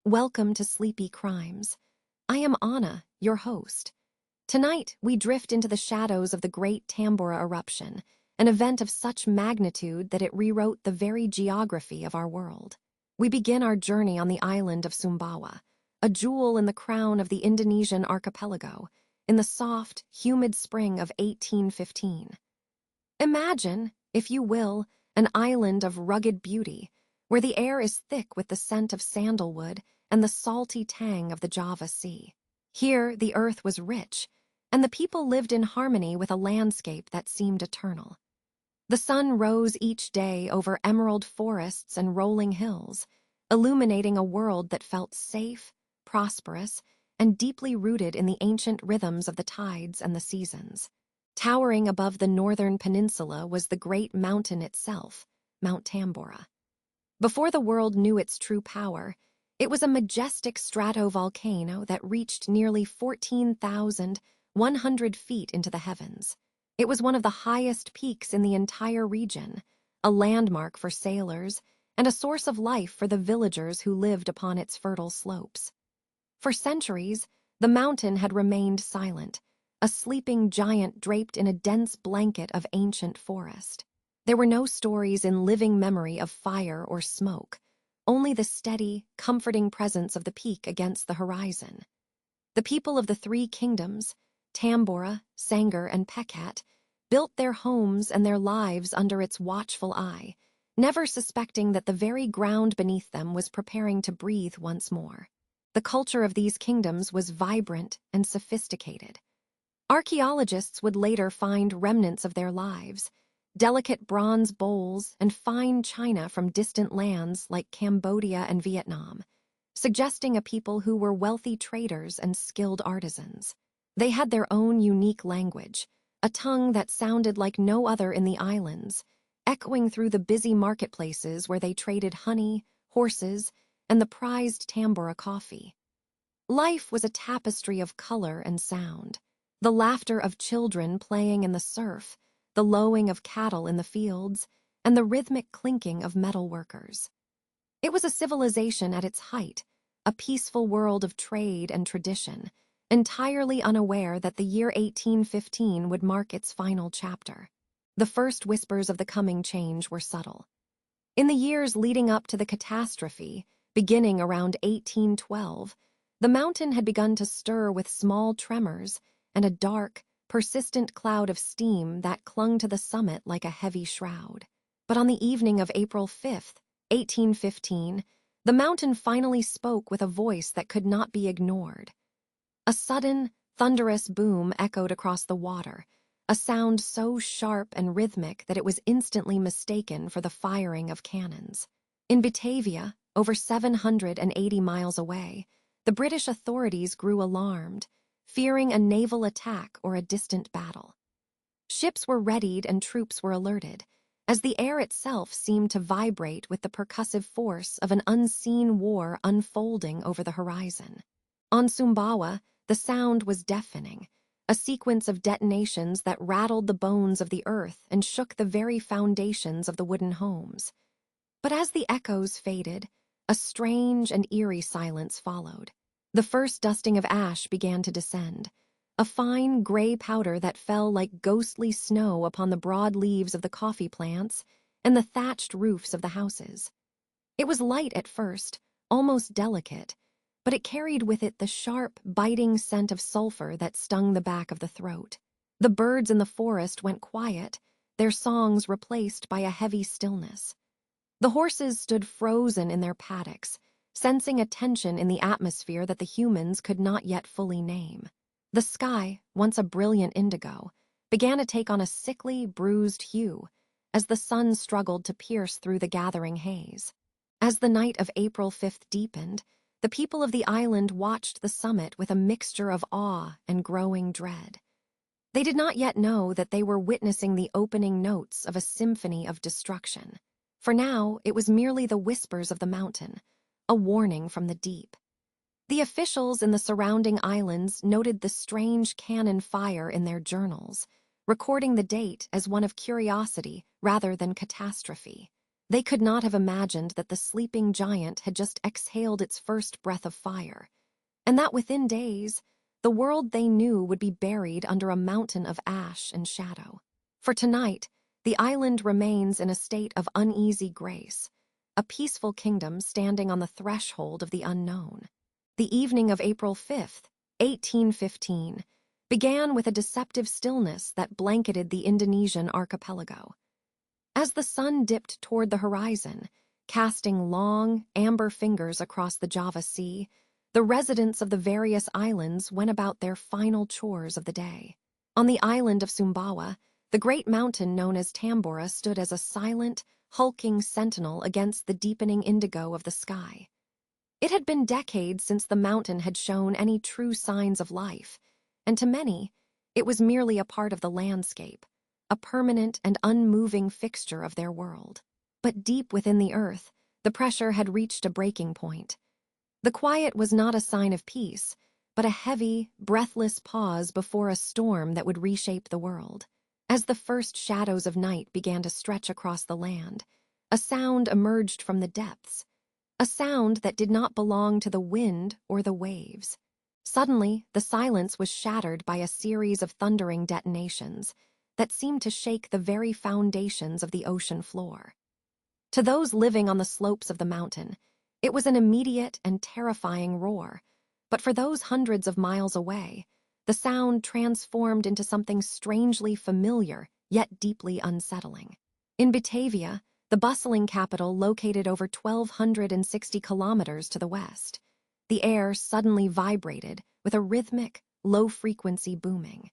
Welcome to Sleepy Crimes. I am Anna, your host. Tonight, we drift into the shadows of the Great Tambora Eruption, an event of such magnitude that it rewrote the very geography of our world. We begin our journey on the island of Sumbawa, a jewel in the crown of the Indonesian archipelago, in the soft, humid spring of 1815. Imagine, if you will, an island of rugged beauty, where the air is thick with the scent of sandalwood and the salty tang of the Java Sea. Here, the earth was rich, and the people lived in harmony with a landscape that seemed eternal. The sun rose each day over emerald forests and rolling hills, illuminating a world that felt safe, prosperous, and deeply rooted in the ancient rhythms of the tides and the seasons. Towering above the northern peninsula was the great mountain itself, Mount Tambora. Before the world knew its true power, it was a majestic stratovolcano that reached nearly 14,100 feet into the heavens. It was one of the highest peaks in the entire region, a landmark for sailors, and a source of life for the villagers who lived upon its fertile slopes. For centuries, the mountain had remained silent, a sleeping giant draped in a dense blanket of ancient forest. There were no stories in living memory of fire or smoke, only the steady, comforting presence of the peak against the horizon. The people of the three kingdoms, Tambora, Sangir, and Pekat, built their homes and their lives under its watchful eye, never suspecting that the very ground beneath them was preparing to breathe once more. The culture of these kingdoms was vibrant and sophisticated. Archaeologists would later find remnants of their lives, delicate bronze bowls and fine china from distant lands like Cambodia and Vietnam, suggesting a people who were wealthy traders and skilled artisans. They had their own unique language, a tongue that sounded like no other in the islands, echoing through the busy marketplaces where they traded honey, horses, and the prized Tambora coffee. Life was a tapestry of color and sound, the laughter of children playing in the surf, the lowing of cattle in the fields, and the rhythmic clinking of metal workers. It was a civilization at its height, a peaceful world of trade and tradition, entirely unaware that the year 1815 would mark its final chapter. The first whispers of the coming change were subtle. In the years leading up to the catastrophe, beginning around 1812, the mountain had begun to stir with small tremors and a dark, persistent cloud of steam that clung to the summit like a heavy shroud. But on the evening of April 5th, 1815, the mountain finally spoke with a voice that could not be ignored. A sudden, thunderous boom echoed across the water, a sound so sharp and rhythmic that it was instantly mistaken for the firing of cannons. In Batavia, over 780 miles away, the British authorities grew alarmed, fearing a naval attack or a distant battle. Ships were readied and troops were alerted, as the air itself seemed to vibrate with the percussive force of an unseen war unfolding over the horizon. On Sumbawa, the sound was deafening, a sequence of detonations that rattled the bones of the earth and shook the very foundations of the wooden homes. But as the echoes faded, a strange and eerie silence followed. The first dusting of ash began to descend, a fine gray powder that fell like ghostly snow upon the broad leaves of the coffee plants and the thatched roofs of the houses. It was light at first, almost delicate, but it carried with it the sharp, biting scent of sulfur that stung the back of the throat. The birds in the forest went quiet, their songs replaced by a heavy stillness. The horses stood frozen in their paddocks, sensing a tension in the atmosphere that the humans could not yet fully name. The sky, once a brilliant indigo, began to take on a sickly, bruised hue as the sun struggled to pierce through the gathering haze. As the night of April 5th deepened, the people of the island watched the summit with a mixture of awe and growing dread. They did not yet know that they were witnessing the opening notes of a symphony of destruction. For now, it was merely the whispers of the mountain, a warning from the deep. The officials in the surrounding islands noted the strange cannon fire in their journals, recording the date as one of curiosity rather than catastrophe. They could not have imagined that the sleeping giant had just exhaled its first breath of fire, and that within days, the world they knew would be buried under a mountain of ash and shadow. For tonight, the island remains in a state of uneasy grace, a peaceful kingdom standing on the threshold of the unknown. The evening of April 5th, 1815, began with a deceptive stillness that blanketed the Indonesian archipelago. As the sun dipped toward the horizon, casting long, amber fingers across the Java Sea, the residents of the various islands went about their final chores of the day. On the island of Sumbawa, the great mountain known as Tambora stood as a silent, hulking sentinel against the deepening indigo of the sky. It had been decades since the mountain had shown any true signs of life, and to many, it was merely a part of the landscape, a permanent and unmoving fixture of their world. But deep within the earth, the pressure had reached a breaking point. The quiet was not a sign of peace, but a heavy, breathless pause before a storm that would reshape the world. As the first shadows of night began to stretch across the land, a sound emerged from the depths, a sound that did not belong to the wind or the waves. Suddenly, the silence was shattered by a series of thundering detonations that seemed to shake the very foundations of the ocean floor. To those living on the slopes of the mountain, it was an immediate and terrifying roar, but for those hundreds of miles away, the sound transformed into something strangely familiar yet deeply unsettling. In Batavia, the bustling capital located over 1,260 kilometers to the west, the air suddenly vibrated with a rhythmic, low-frequency booming.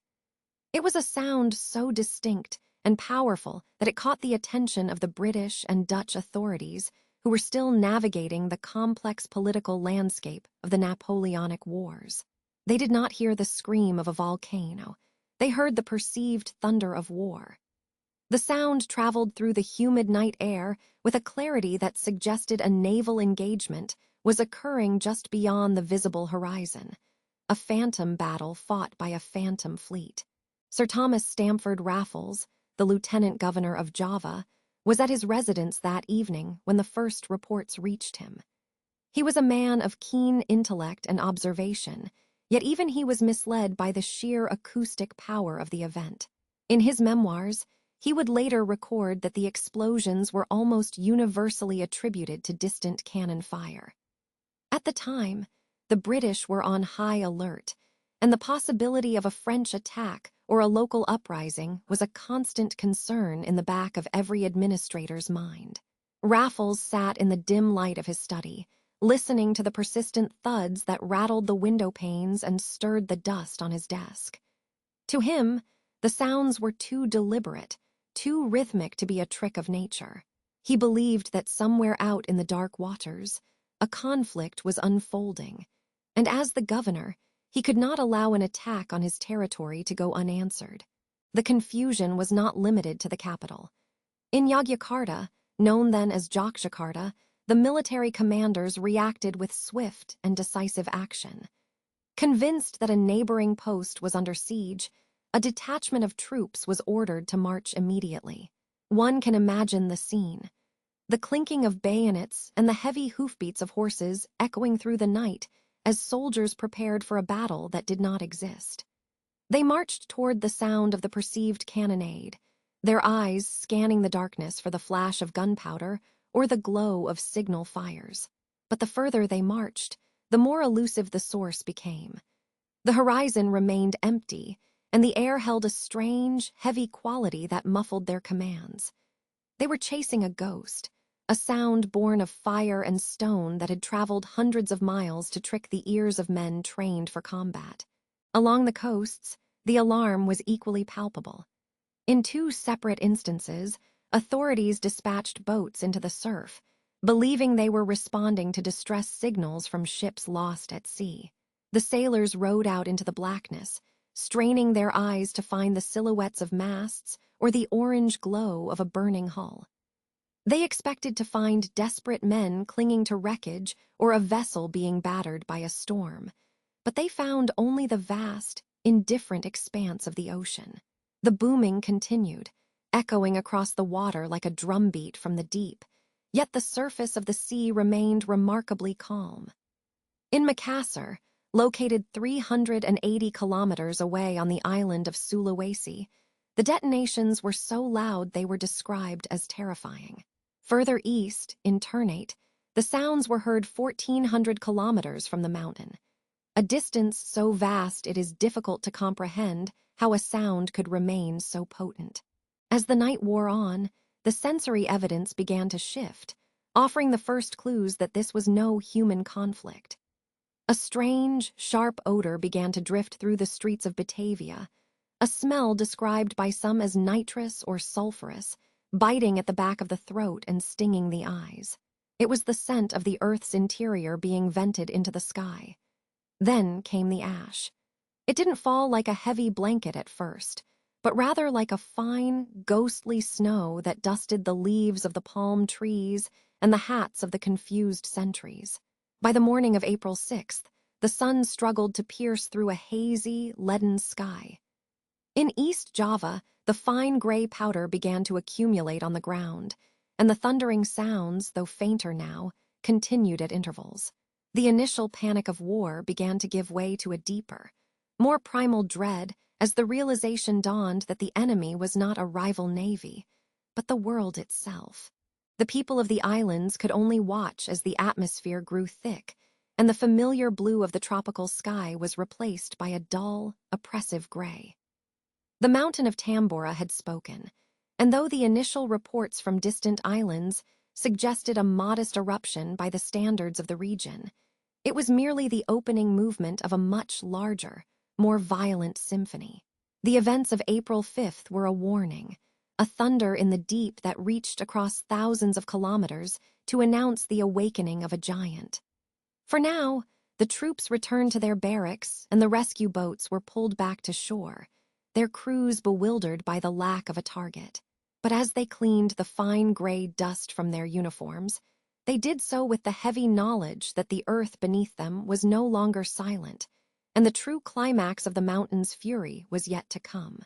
It was a sound so distinct and powerful that it caught the attention of the British and Dutch authorities who were still navigating the complex political landscape of the Napoleonic Wars. They did not hear the scream of a volcano. They heard the perceived thunder of war. The sound traveled through the humid night air with a clarity that suggested a naval engagement was occurring just beyond the visible horizon, a phantom battle fought by a phantom fleet. Sir Thomas Stamford Raffles, the Lieutenant Governor of Java, was at his residence that evening when the first reports reached him. He was a man of keen intellect and observation, yet even he was misled by the sheer acoustic power of the event. In his memoirs, he would later record that the explosions were almost universally attributed to distant cannon fire. At the time, the British were on high alert, and the possibility of a French attack or a local uprising was a constant concern in the back of every administrator's mind. Raffles sat in the dim light of his study, listening to the persistent thuds that rattled the window panes and stirred the dust on his desk. To him, the sounds were too deliberate, too rhythmic to be a trick of nature. He believed that somewhere out in the dark waters, a conflict was unfolding, and as the governor, he could not allow an attack on his territory to go unanswered. The confusion was not limited to the capital. In Yogyakarta, known then as Yogyakarta, the military commanders reacted with swift and decisive action. Convinced that a neighboring post was under siege, a detachment of troops was ordered to march immediately. One can imagine the scene. The clinking of bayonets and the heavy hoofbeats of horses echoing through the night as soldiers prepared for a battle that did not exist. They marched toward the sound of the perceived cannonade, their eyes scanning the darkness for the flash of gunpowder or the glow of signal fires. But the further they marched, the more elusive the source became. The horizon remained empty, and the air held a strange, heavy quality that muffled their commands. They were chasing a ghost, a sound born of fire and stone that had traveled hundreds of miles to trick the ears of men trained for combat. Along the coasts, the alarm was equally palpable. In two separate instances, authorities dispatched boats into the surf, believing they were responding to distress signals from ships lost at sea. The sailors rowed out into the blackness, straining their eyes to find the silhouettes of masts or the orange glow of a burning hull. They expected to find desperate men clinging to wreckage or a vessel being battered by a storm, but they found only the vast, indifferent expanse of the ocean. The booming continued, echoing across the water like a drumbeat from the deep, Yet the surface of the sea remained remarkably calm. In Makassar, located 380 kilometers away on the island of Sulawesi, the detonations were so loud they were described as terrifying. Further east, in Ternate, the sounds were heard 1,400 kilometers from the mountain, a distance so vast it is difficult to comprehend how a sound could remain so potent. As the night wore on, the sensory evidence began to shift, offering the first clues that this was no human conflict. A strange, sharp odor began to drift through the streets of Batavia, a smell described by some as nitrous or sulfurous, biting at the back of the throat and stinging the eyes. It was the scent of the Earth's interior being vented into the sky. Then came the ash. It didn't fall like a heavy blanket at first, but rather like a fine, ghostly snow that dusted the leaves of the palm trees and the hats of the confused sentries. By the morning of April 6th, the sun struggled to pierce through a hazy, leaden sky. In East Java, the fine gray powder began to accumulate on the ground, and the thundering sounds, though fainter now, continued at intervals. The initial panic of war began to give way to a deeper, more primal dread as the realization dawned that the enemy was not a rival navy, but the world itself. The people of the islands could only watch as the atmosphere grew thick, and the familiar blue of the tropical sky was replaced by a dull, oppressive gray. The mountain of Tambora had spoken, and though the initial reports from distant islands suggested a modest eruption by the standards of the region, it was merely the opening movement of a much larger, more violent symphony. The events of April 5th were a warning, a thunder in the deep that reached across thousands of kilometers to announce the awakening of a giant. For now, the troops returned to their barracks and the rescue boats were pulled back to shore, their crews bewildered by the lack of a target. But as they cleaned the fine gray dust from their uniforms, they did so with the heavy knowledge that the earth beneath them was no longer silent, and the true climax of the mountain's fury was yet to come.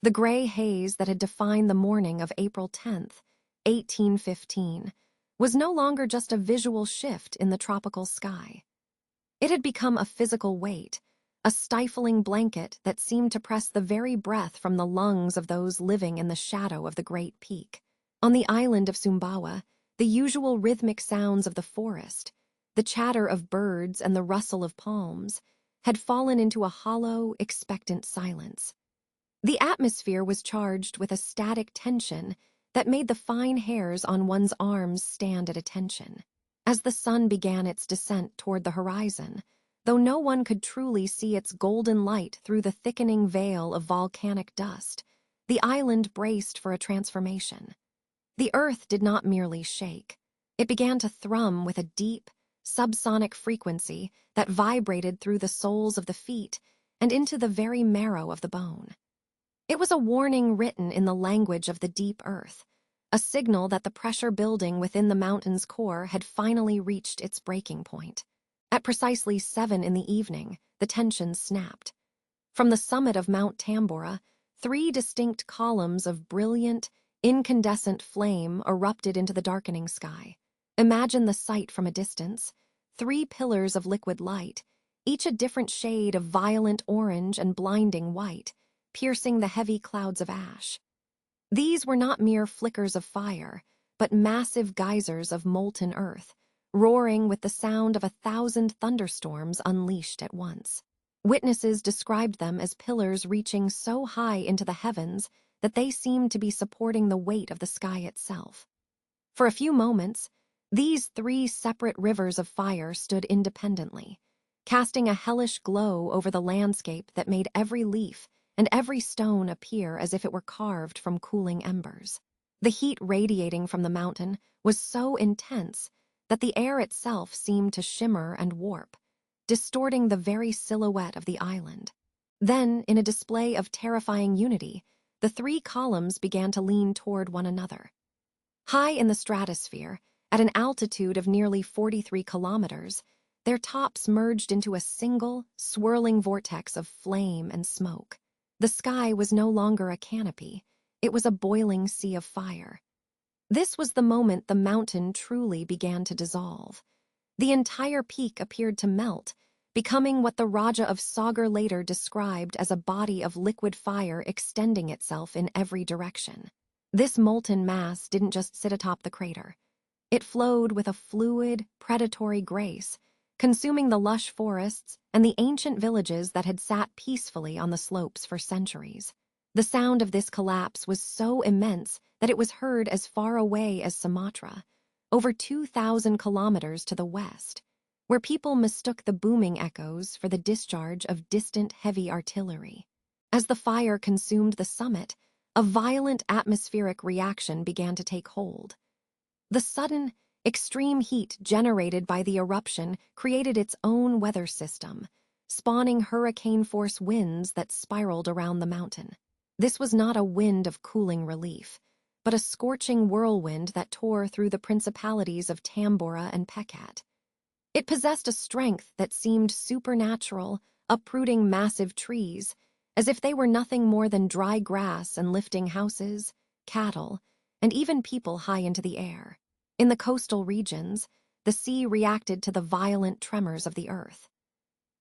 The gray haze that had defined the morning of April 10th, 1815, was no longer just a visual shift in the tropical sky. It had become a physical weight, a stifling blanket that seemed to press the very breath from the lungs of those living in the shadow of the great peak. On the island of Sumbawa, the usual rhythmic sounds of the forest, the chatter of birds and the rustle of palms, had fallen into a hollow, expectant silence. The atmosphere was charged with a static tension that made the fine hairs on one's arms stand at attention. As the sun began its descent toward the horizon, though no one could truly see its golden light through the thickening veil of volcanic dust, the island braced for a transformation. The earth did not merely shake. It began to thrum with a deep, subsonic frequency that vibrated through the soles of the feet and into the very marrow of the bone. It was a warning written in the language of the deep earth, a signal that the pressure building within the mountain's core had finally reached its breaking point. At precisely 7 in the evening, the tension snapped. From the summit of Mount Tambora, 3 distinct columns of brilliant, incandescent flame erupted into the darkening sky. Imagine the sight from a distance: 3 pillars of liquid light, each a different shade of violent orange and blinding white, piercing the heavy clouds of ash. These were not mere flickers of fire, but massive geysers of molten earth, roaring with the sound of 1,000 thunderstorms unleashed at once. Witnesses described them as pillars reaching so high into the heavens that they seemed to be supporting the weight of the sky itself. For a few moments, these 3 separate rivers of fire stood independently, casting a hellish glow over the landscape that made every leaf and every stone appear as if it were carved from cooling embers. The heat radiating from the mountain was so intense that the air itself seemed to shimmer and warp, distorting the very silhouette of the island. Then, in a display of terrifying unity, the 3 columns began to lean toward one another. High in the stratosphere, at an altitude of nearly 43 kilometers, their tops merged into a single, swirling vortex of flame and smoke. The sky was no longer a canopy, it was a boiling sea of fire. This was the moment the mountain truly began to dissolve. The entire peak appeared to melt, becoming what the Raja of Sagar later described as a body of liquid fire extending itself in every direction. This molten mass didn't just sit atop the crater. It flowed with a fluid, predatory grace, consuming the lush forests and the ancient villages that had sat peacefully on the slopes for centuries. The sound of this collapse was so immense that it was heard as far away as Sumatra, over 2,000 kilometers to the west, where people mistook the booming echoes for the discharge of distant heavy artillery. As the fire consumed the summit, a violent atmospheric reaction began to take hold. The sudden, extreme heat generated by the eruption created its own weather system, spawning hurricane-force winds that spiraled around the mountain. This was not a wind of cooling relief, but a scorching whirlwind that tore through the principalities of Tambora and Pekat. It possessed a strength that seemed supernatural, uprooting massive trees, as if they were nothing more than dry grass and lifting houses, cattle, and even people high into the air. In the coastal regions, the sea reacted to the violent tremors of the earth.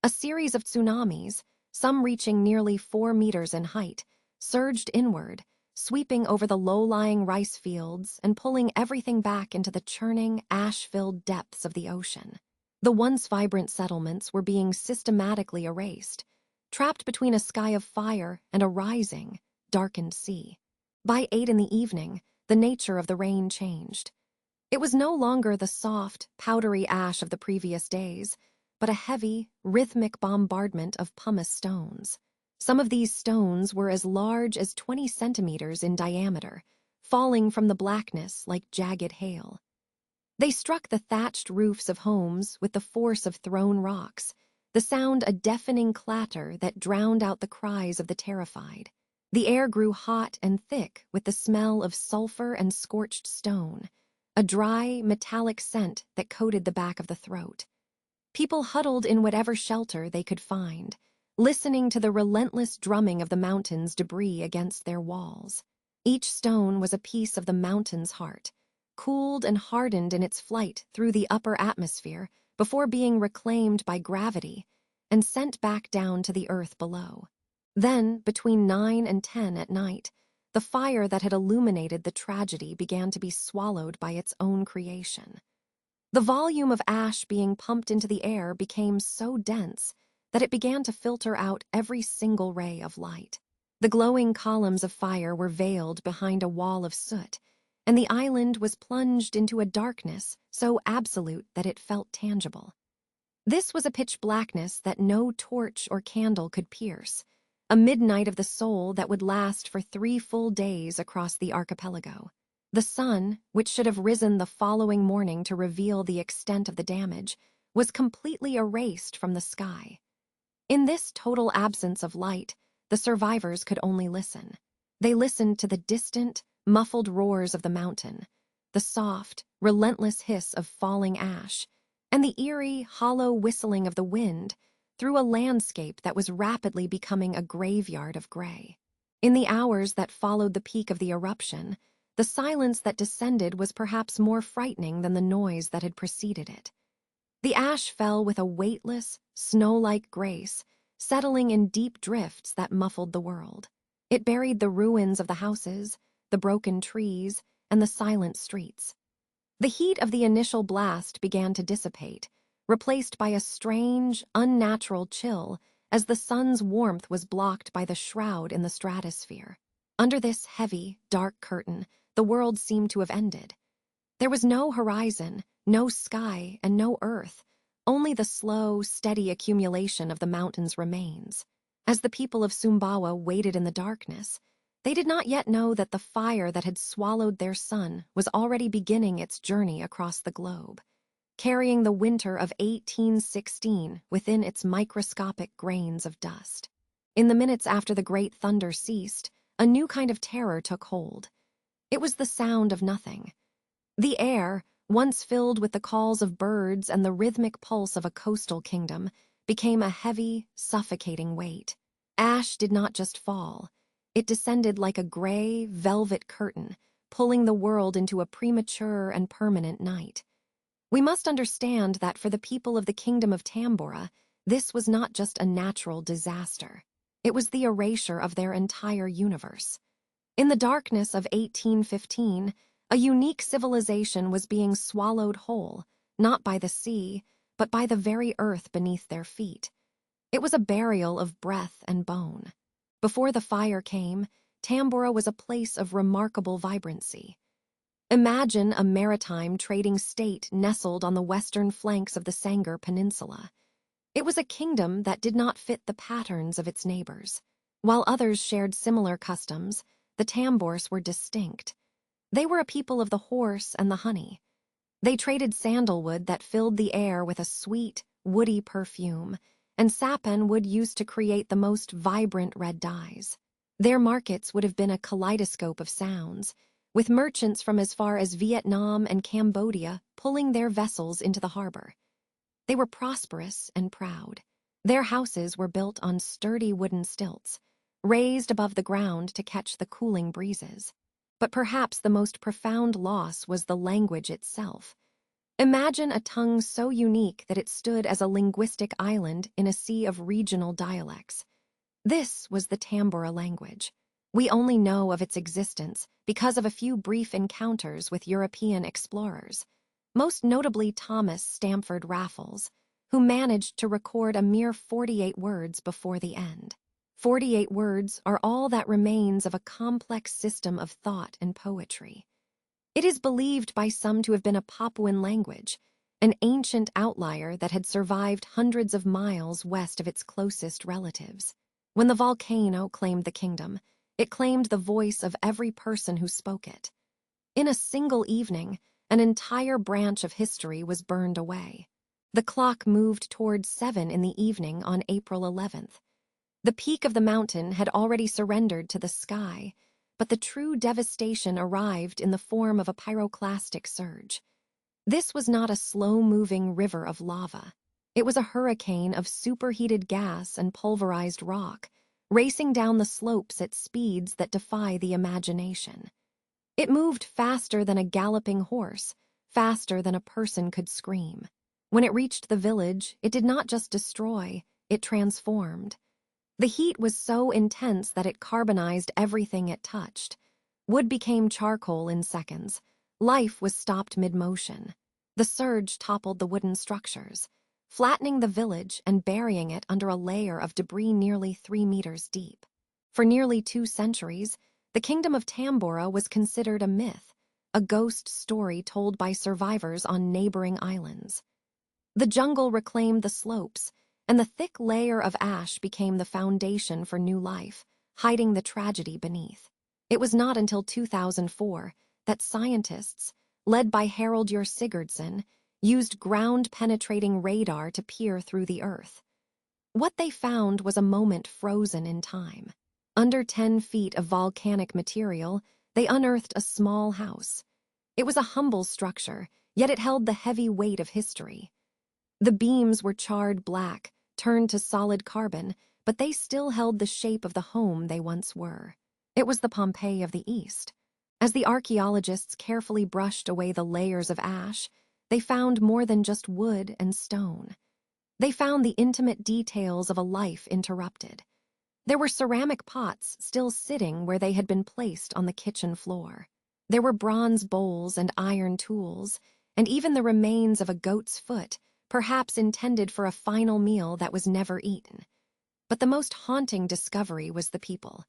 A series of tsunamis, some reaching nearly 4 meters in height, surged inward, sweeping over the low-lying rice fields and pulling everything back into the churning, ash-filled depths of the ocean. The once vibrant settlements were being systematically erased, trapped between a sky of fire and a rising, darkened sea. By 8 in the evening, the nature of the rain changed. It was no longer the soft, powdery ash of the previous days, but a heavy, rhythmic bombardment of pumice stones. Some of these stones were as large as 20 centimeters in diameter, falling from the blackness like jagged hail. They struck the thatched roofs of homes with the force of thrown rocks, the sound a deafening clatter that drowned out the cries of the terrified. The air grew hot and thick with the smell of sulfur and scorched stone, a dry, metallic scent that coated the back of the throat. People huddled in whatever shelter they could find, listening to the relentless drumming of the mountain's debris against their walls. Each stone was a piece of the mountain's heart, cooled and hardened in its flight through the upper atmosphere before being reclaimed by gravity and sent back down to the earth below. Then, between 9 and 10 at night, the fire that had illuminated the tragedy began to be swallowed by its own creation. The volume of ash being pumped into the air became so dense that it began to filter out every single ray of light. The glowing columns of fire were veiled behind a wall of soot, and the island was plunged into a darkness so absolute that it felt tangible. This was a pitch blackness that no torch or candle could pierce, a midnight of the soul that would last for 3 full days across the archipelago. The sun, which should have risen the following morning to reveal the extent of the damage, was completely erased from the sky. In this total absence of light, the survivors could only listen. They listened to the distant, muffled roars of the mountain, the soft, relentless hiss of falling ash, and the eerie, hollow whistling of the wind through a landscape that was rapidly becoming a graveyard of gray. In the hours that followed the peak of the eruption, the silence that descended was perhaps more frightening than the noise that had preceded it. The ash fell with a weightless, snow-like grace, settling in deep drifts that muffled the world. It buried the ruins of the houses, the broken trees, and the silent streets. The heat of the initial blast began to dissipate, replaced by a strange, unnatural chill as the sun's warmth was blocked by the shroud in the stratosphere. Under this heavy, dark curtain, the world seemed to have ended. There was no horizon, no sky, and no earth, only the slow, steady accumulation of the mountain's remains. As the people of Sumbawa waited in the darkness, they did not yet know that the fire that had swallowed their sun was already beginning its journey across the globe, carrying the winter of 1816 within its microscopic grains of dust. In the minutes after the great thunder ceased, a new kind of terror took hold. It was the sound of nothing. The air, once filled with the calls of birds and the rhythmic pulse of a coastal kingdom, became a heavy, suffocating weight. Ash did not just fall. It descended like a gray, velvet curtain, pulling the world into a premature and permanent night. We must understand that for the people of the Kingdom of Tambora, this was not just a natural disaster. It was the erasure of their entire universe. In the darkness of 1815, a unique civilization was being swallowed whole, not by the sea, but by the very earth beneath their feet. It was a burial of breath and bone. Before the fire came, Tambora was a place of remarkable vibrancy. Imagine a maritime trading state nestled on the western flanks of the Sangir Peninsula. It was a kingdom that did not fit the patterns of its neighbors. While others shared similar customs, the Tambors were distinct. They were a people of the horse and the honey. They traded sandalwood that filled the air with a sweet, woody perfume, and sapan wood used to create the most vibrant red dyes. Their markets would have been a kaleidoscope of sounds, with merchants from as far as Vietnam and Cambodia pulling their vessels into the harbor. They were prosperous and proud. Their houses were built on sturdy wooden stilts, raised above the ground to catch the cooling breezes. But perhaps the most profound loss was the language itself. Imagine a tongue so unique that it stood as a linguistic island in a sea of regional dialects. This was the Tambora language. We only know of its existence because of a few brief encounters with European explorers, most notably Thomas Stamford Raffles, who managed to record a mere 48 words before the end. 48 words are all that remains of a complex system of thought and poetry. It is believed by some to have been a Papuan language, an ancient outlier that had survived hundreds of miles west of its closest relatives. When the volcano claimed the kingdom, it claimed the voice of every person who spoke it. In a single evening, an entire branch of history was burned away. The clock moved toward 7 in the evening on April 11th. The peak of the mountain had already surrendered to the sky, but the true devastation arrived in the form of a pyroclastic surge. This was not a slow-moving river of lava. It was a hurricane of superheated gas and pulverized rock, racing down the slopes at speeds that defy the imagination. It moved faster than a galloping horse, faster than a person could scream. When it reached the village, it did not just destroy, it transformed. The heat was so intense that it carbonized everything it touched. Wood became charcoal in seconds. Life was stopped mid-motion. The surge toppled the wooden structures, flattening the village and burying it under a layer of debris nearly 3 meters deep. For nearly 2 centuries, the Kingdom of Tambora was considered a myth, a ghost story told by survivors on neighboring islands. The jungle reclaimed the slopes, and the thick layer of ash became the foundation for new life, hiding the tragedy beneath. It was not until 2004 that scientists, led by Harald Sigurdsson, used ground-penetrating radar to peer through the earth. What they found was a moment frozen in time. Under 10 feet of volcanic material, they unearthed a small house. It was a humble structure, yet it held the heavy weight of history. The beams were charred black, turned to solid carbon, but they still held the shape of the home they once were. It was the Pompeii of the East. As the archaeologists carefully brushed away the layers of ash, they found more than just wood and stone. They found the intimate details of a life interrupted. There were ceramic pots still sitting where they had been placed on the kitchen floor. There were bronze bowls and iron tools, and even the remains of a goat's foot, perhaps intended for a final meal that was never eaten. But the most haunting discovery was the people.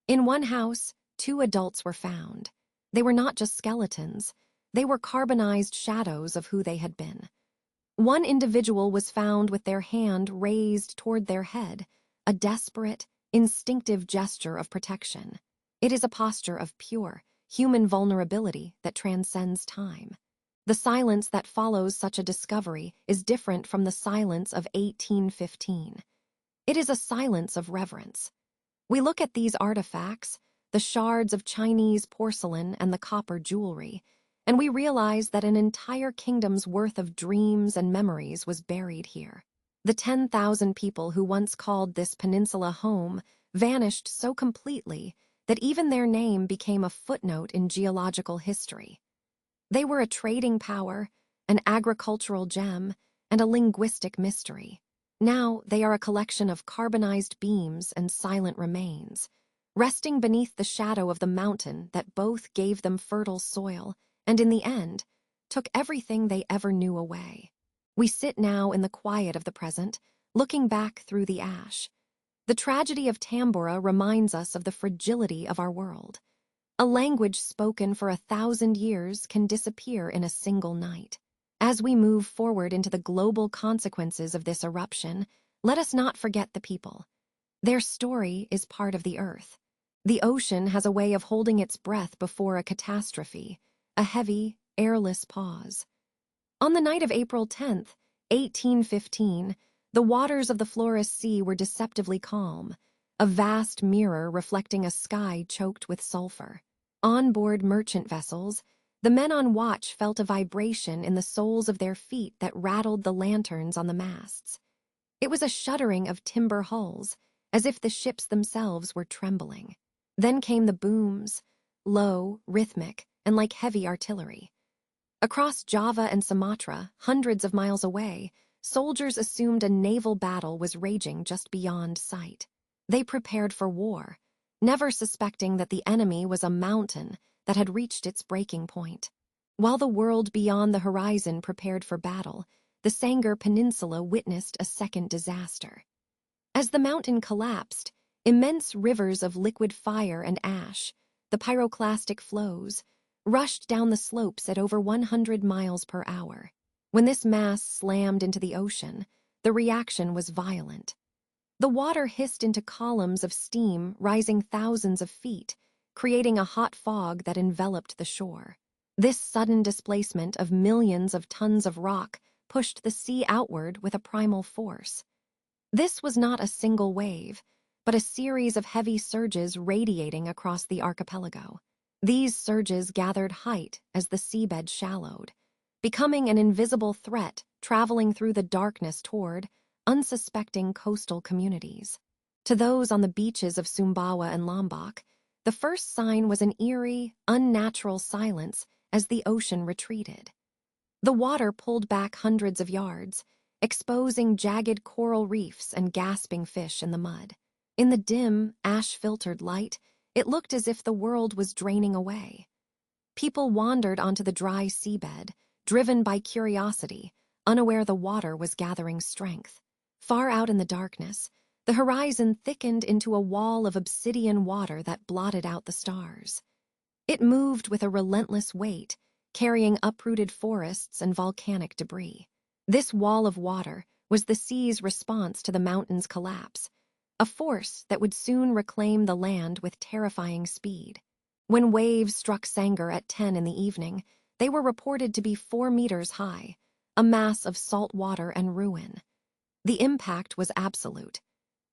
In one house, 2 adults were found. They were not just skeletons. They were carbonized shadows of who they had been. One individual was found with their hand raised toward their head, a desperate, instinctive gesture of protection. It is a posture of pure, human vulnerability that transcends time. The silence that follows such a discovery is different from the silence of 1815. It is a silence of reverence. We look at these artifacts, the shards of Chinese porcelain and the copper jewelry, and we realize that an entire kingdom's worth of dreams and memories was buried here. The 10,000 people who once called this peninsula home vanished so completely that even their name became a footnote in geological history. They were a trading power, an agricultural gem, and a linguistic mystery. Now they are a collection of carbonized beams and silent remains, resting beneath the shadow of the mountain that both gave them fertile soil and, in the end, took everything they ever knew away. We sit now in the quiet of the present, looking back through the ash. The tragedy of Tambora reminds us of the fragility of our world. A language spoken for 1,000 years can disappear in a single night. As we move forward into the global consequences of this eruption, let us not forget the people. Their story is part of the earth. The ocean has a way of holding its breath before a catastrophe, a heavy, airless pause. On the night of April 10th, 1815, the waters of the Flores Sea were deceptively calm, a vast mirror reflecting a sky choked with sulfur. On board merchant vessels, the men on watch felt a vibration in the soles of their feet that rattled the lanterns on the masts. It was a shuddering of timber hulls, as if the ships themselves were trembling. Then came the booms, low, rhythmic, and like heavy artillery. Across Java and Sumatra, hundreds of miles away, soldiers assumed a naval battle was raging just beyond sight. They prepared for war, never suspecting that the enemy was a mountain that had reached its breaking point. While the world beyond the horizon prepared for battle, the Sangir Peninsula witnessed a second disaster. As the mountain collapsed, immense rivers of liquid fire and ash, the pyroclastic flows, rushed down the slopes at over 100 miles per hour. When this mass slammed into the ocean, the reaction was violent. The water hissed into columns of steam rising thousands of feet, creating a hot fog that enveloped the shore. This sudden displacement of millions of tons of rock pushed the sea outward with a primal force. This was not a single wave, but a series of heavy surges radiating across the archipelago. These surges gathered height as the seabed shallowed, becoming an invisible threat traveling through the darkness toward unsuspecting coastal communities. To those on the beaches of Sumbawa and Lombok, the first sign was an eerie, unnatural silence as the ocean retreated. The water pulled back hundreds of yards, exposing jagged coral reefs and gasping fish in the mud. In the dim, ash-filtered light, it looked as if the world was draining away. People wandered onto the dry seabed, driven by curiosity, unaware the water was gathering strength. Far out in the darkness, the horizon thickened into a wall of obsidian water that blotted out the stars. It moved with a relentless weight, carrying uprooted forests and volcanic debris. This wall of water was the sea's response to the mountain's collapse, a force that would soon reclaim the land with terrifying speed. When waves struck Sangir at 10 in the evening, they were reported to be 4 meters high, a mass of salt water and ruin. The impact was absolute.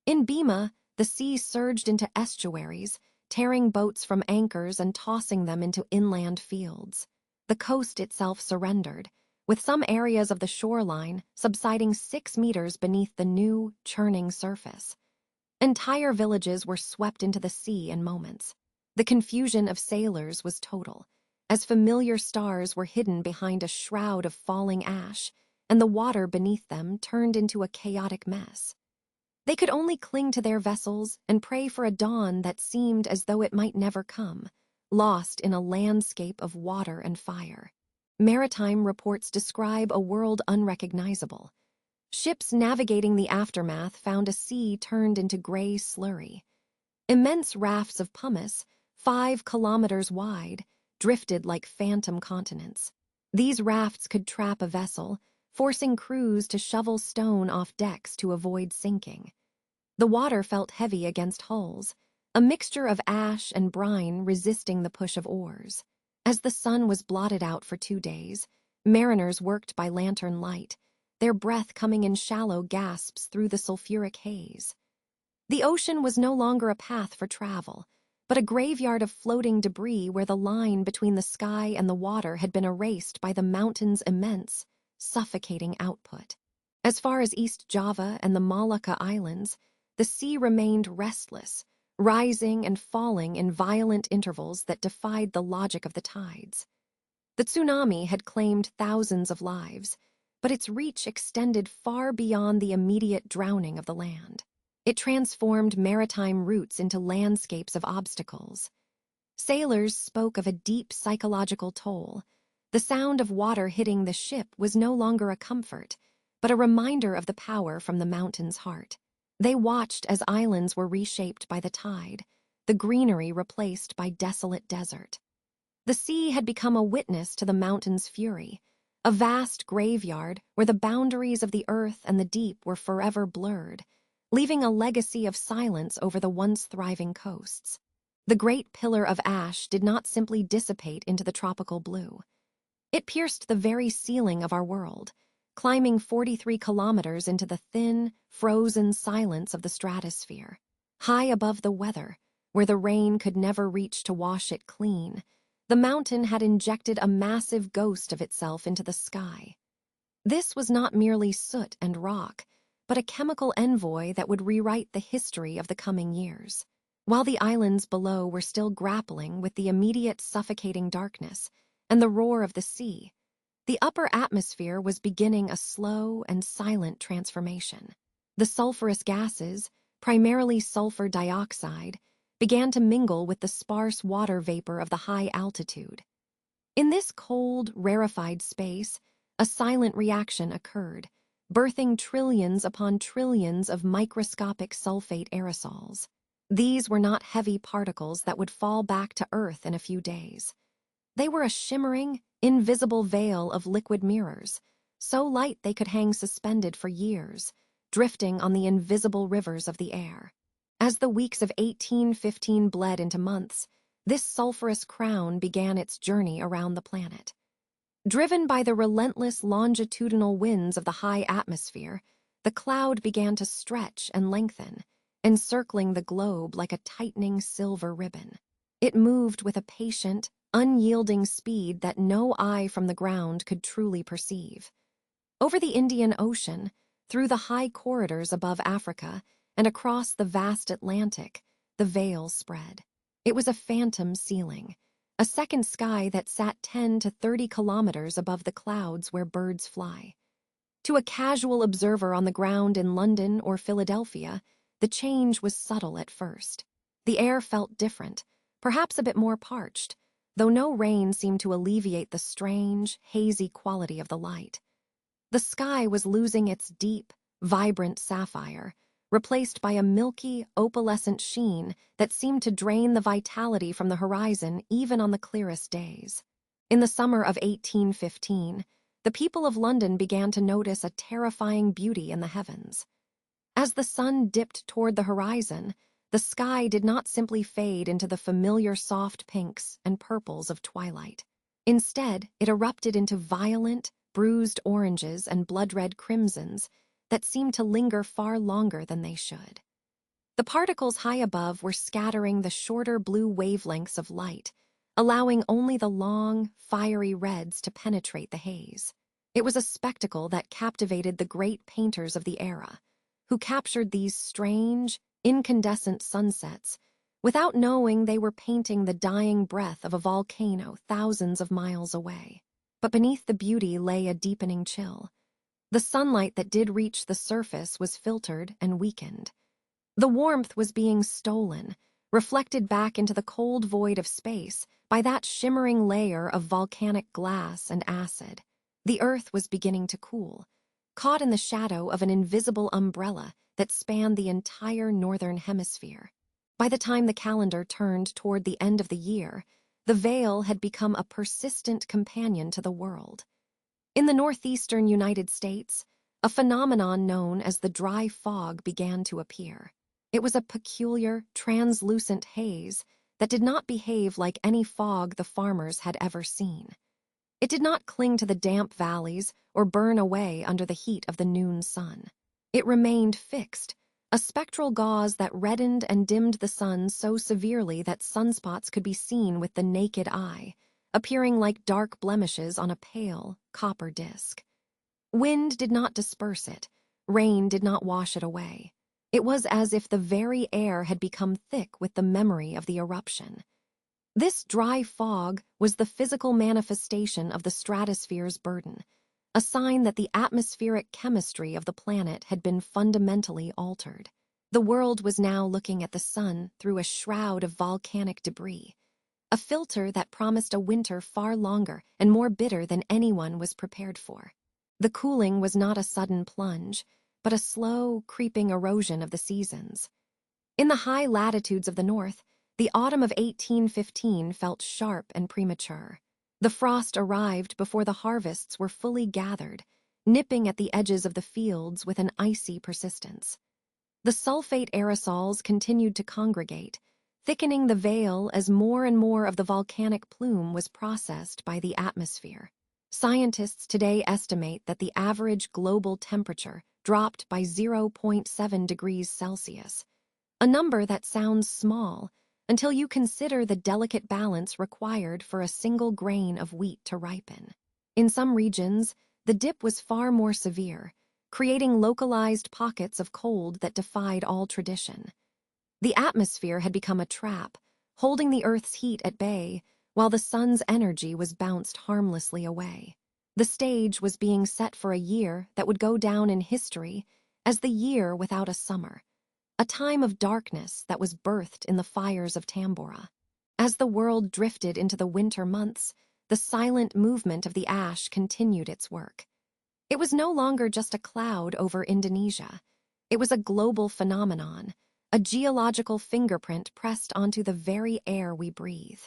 In Bima, the sea surged into estuaries, tearing boats from anchors and tossing them into inland fields. The coast itself surrendered, with some areas of the shoreline subsiding 6 meters beneath the new, churning surface. Entire villages were swept into the sea in moments. The confusion of sailors was total, as familiar stars were hidden behind a shroud of falling ash, and the water beneath them turned into a chaotic mess. They could only cling to their vessels and pray for a dawn that seemed as though it might never come, lost in a landscape of water and fire. Maritime reports describe a world unrecognizable. Ships navigating the aftermath found a sea turned into gray slurry. Immense rafts of pumice, 5 kilometers wide, drifted like phantom continents. These rafts could trap a vessel, forcing crews to shovel stone off decks to avoid sinking. The water felt heavy against hulls, a mixture of ash and brine resisting the push of oars. As the sun was blotted out for 2 days, mariners worked by lantern light, their breath coming in shallow gasps through the sulfuric haze. The ocean was no longer a path for travel, but a graveyard of floating debris where the line between the sky and the water had been erased by the mountain's immense, suffocating output. As far as East Java and the Malacca Islands, the sea remained restless, rising and falling in violent intervals that defied the logic of the tides. The tsunami had claimed thousands of lives, but its reach extended far beyond the immediate drowning of the land. It transformed maritime routes into landscapes of obstacles. Sailors spoke of a deep psychological toll. The sound of water hitting the ship was no longer a comfort, but a reminder of the power from the mountain's heart. They watched as islands were reshaped by the tide, the greenery replaced by desolate desert. The sea had become a witness to the mountain's fury, a vast graveyard where the boundaries of the earth and the deep were forever blurred, leaving a legacy of silence over the once thriving coasts. The great pillar of ash did not simply dissipate into the tropical blue. It pierced the very ceiling of our world, climbing 43 kilometers into the thin, frozen silence of the stratosphere. High above the weather, where the rain could never reach to wash it clean, the mountain had injected a massive ghost of itself into the sky. This was not merely soot and rock, but a chemical envoy that would rewrite the history of the coming years. While the islands below were still grappling with the immediate suffocating darkness and the roar of the sea, the upper atmosphere was beginning a slow and silent transformation. The sulfurous gases, primarily sulfur dioxide, began to mingle with the sparse water vapor of the high altitude. In this cold, rarefied space, a silent reaction occurred, birthing trillions upon trillions of microscopic sulfate aerosols. These were not heavy particles that would fall back to Earth in a few days. They were a shimmering, invisible veil of liquid mirrors, so light they could hang suspended for years, drifting on the invisible rivers of the air. As the weeks of 1815 bled into months, this sulfurous crown began its journey around the planet. Driven by the relentless longitudinal winds of the high atmosphere, the cloud began to stretch and lengthen, encircling the globe like a tightening silver ribbon. It moved with a patient, unyielding speed that no eye from the ground could truly perceive. Over the Indian Ocean, through the high corridors above Africa, and across the vast Atlantic, the veil spread. It was a phantom ceiling, a second sky that sat 10 to 30 kilometers above the clouds where birds fly. To a casual observer on the ground in London or Philadelphia, the change was subtle at first. The air felt different, perhaps a bit more parched, though no rain seemed to alleviate the strange, hazy quality of the light. The sky was losing its deep, vibrant sapphire, replaced by a milky, opalescent sheen that seemed to drain the vitality from the horizon even on the clearest days. In the summer of 1815, the people of London began to notice a terrifying beauty in the heavens. As the sun dipped toward the horizon, the sky did not simply fade into the familiar soft pinks and purples of twilight. Instead, it erupted into violent, bruised oranges and blood-red crimsons that seemed to linger far longer than they should. The particles high above were scattering the shorter blue wavelengths of light, allowing only the long, fiery reds to penetrate the haze. It was a spectacle that captivated the great painters of the era, who captured these strange, incandescent sunsets without knowing they were painting the dying breath of a volcano thousands of miles away. But beneath the beauty lay a deepening chill. The sunlight that did reach the surface was filtered and weakened. The warmth was being stolen, reflected back into the cold void of space by that shimmering layer of volcanic glass and acid. The earth was beginning to cool, caught in the shadow of an invisible umbrella that spanned the entire northern hemisphere. By the time the calendar turned toward the end of the year, the veil had become a persistent companion to the world. In the northeastern United States, a phenomenon known as the dry fog began to appear. It was a peculiar, translucent haze that did not behave like any fog the farmers had ever seen. It did not cling to the damp valleys or burn away under the heat of the noon sun. It remained fixed, a spectral gauze that reddened and dimmed the sun so severely that sunspots could be seen with the naked eye, appearing like dark blemishes on a pale, copper disk. Wind did not disperse it, rain did not wash it away. It was as if the very air had become thick with the memory of the eruption. This dry fog was the physical manifestation of the stratosphere's burden, a sign that the atmospheric chemistry of the planet had been fundamentally altered. The world was now looking at the sun through a shroud of volcanic debris, a filter that promised a winter far longer and more bitter than anyone was prepared for. The cooling was not a sudden plunge, but a slow, creeping erosion of the seasons. In the high latitudes of the north, the autumn of 1815 felt sharp and premature. The frost arrived before the harvests were fully gathered, nipping at the edges of the fields with an icy persistence. The sulfate aerosols continued to congregate, thickening the veil as more and more of the volcanic plume was processed by the atmosphere. Scientists today estimate that the average global temperature dropped by 0.7 degrees Celsius, a number that sounds small until you consider the delicate balance required for a single grain of wheat to ripen. In some regions, the dip was far more severe, creating localized pockets of cold that defied all tradition. The atmosphere had become a trap, holding the Earth's heat at bay while the sun's energy was bounced harmlessly away. The stage was being set for a year that would go down in history as the year without a summer, a time of darkness that was birthed in the fires of Tambora. As the world drifted into the winter months, the silent movement of the ash continued its work. It was no longer just a cloud over Indonesia. It was a global phenomenon, a geological fingerprint pressed onto the very air we breathe.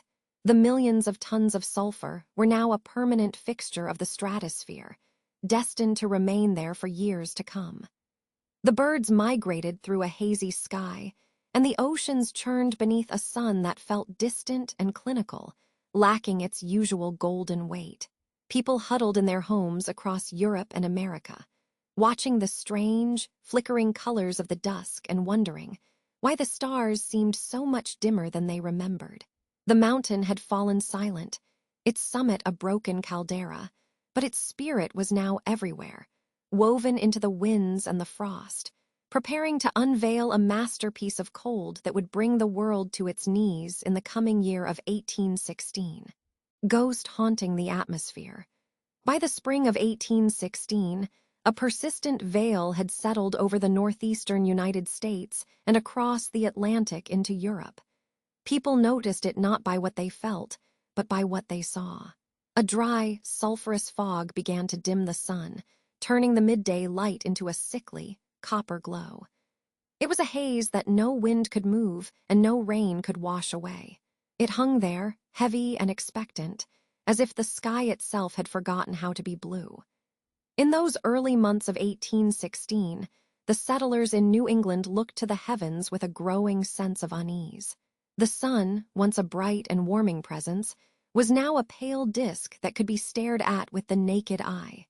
The millions of tons of sulfur were now a permanent fixture of the stratosphere, destined to remain there for years to come. The birds migrated through a hazy sky, and the oceans churned beneath a sun that felt distant and clinical, lacking its usual golden weight. People huddled in their homes across Europe and America, watching the strange, flickering colors of the dusk and wondering why the stars seemed so much dimmer than they remembered. The mountain had fallen silent, its summit a broken caldera, but its spirit was now everywhere, woven into the winds and the frost, preparing to unveil a masterpiece of cold that would bring the world to its knees in the coming year of 1816. Ghost haunting the atmosphere. By the spring of 1816, a persistent veil had settled over the northeastern United States and across the Atlantic into Europe. People noticed it not by what they felt, but by what they saw. A dry, sulphurous fog began to dim the sun, turning the midday light into a sickly, copper glow. It was a haze that no wind could move and no rain could wash away. It hung there, heavy and expectant, as if the sky itself had forgotten how to be blue. In those early months of 1816, the settlers in New England looked to the heavens with a growing sense of unease. The sun, once a bright and warming presence, was now a pale disk that could be stared at with the naked eye.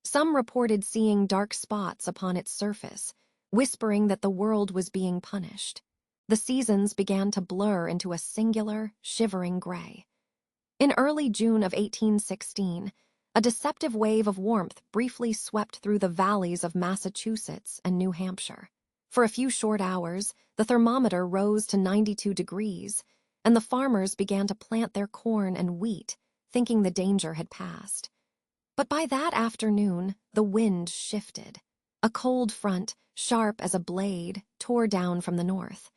Some reported seeing dark spots upon its surface, whispering that the world was being punished. The seasons began to blur into a singular, shivering gray. In early June of 1816, a deceptive wave of warmth briefly swept through the valleys of Massachusetts and New Hampshire. For a few short hours, the thermometer rose to 92 degrees, and the farmers began to plant their corn and wheat, thinking the danger had passed. But by that afternoon, the wind shifted. A cold front, sharp as a blade, tore down from the north.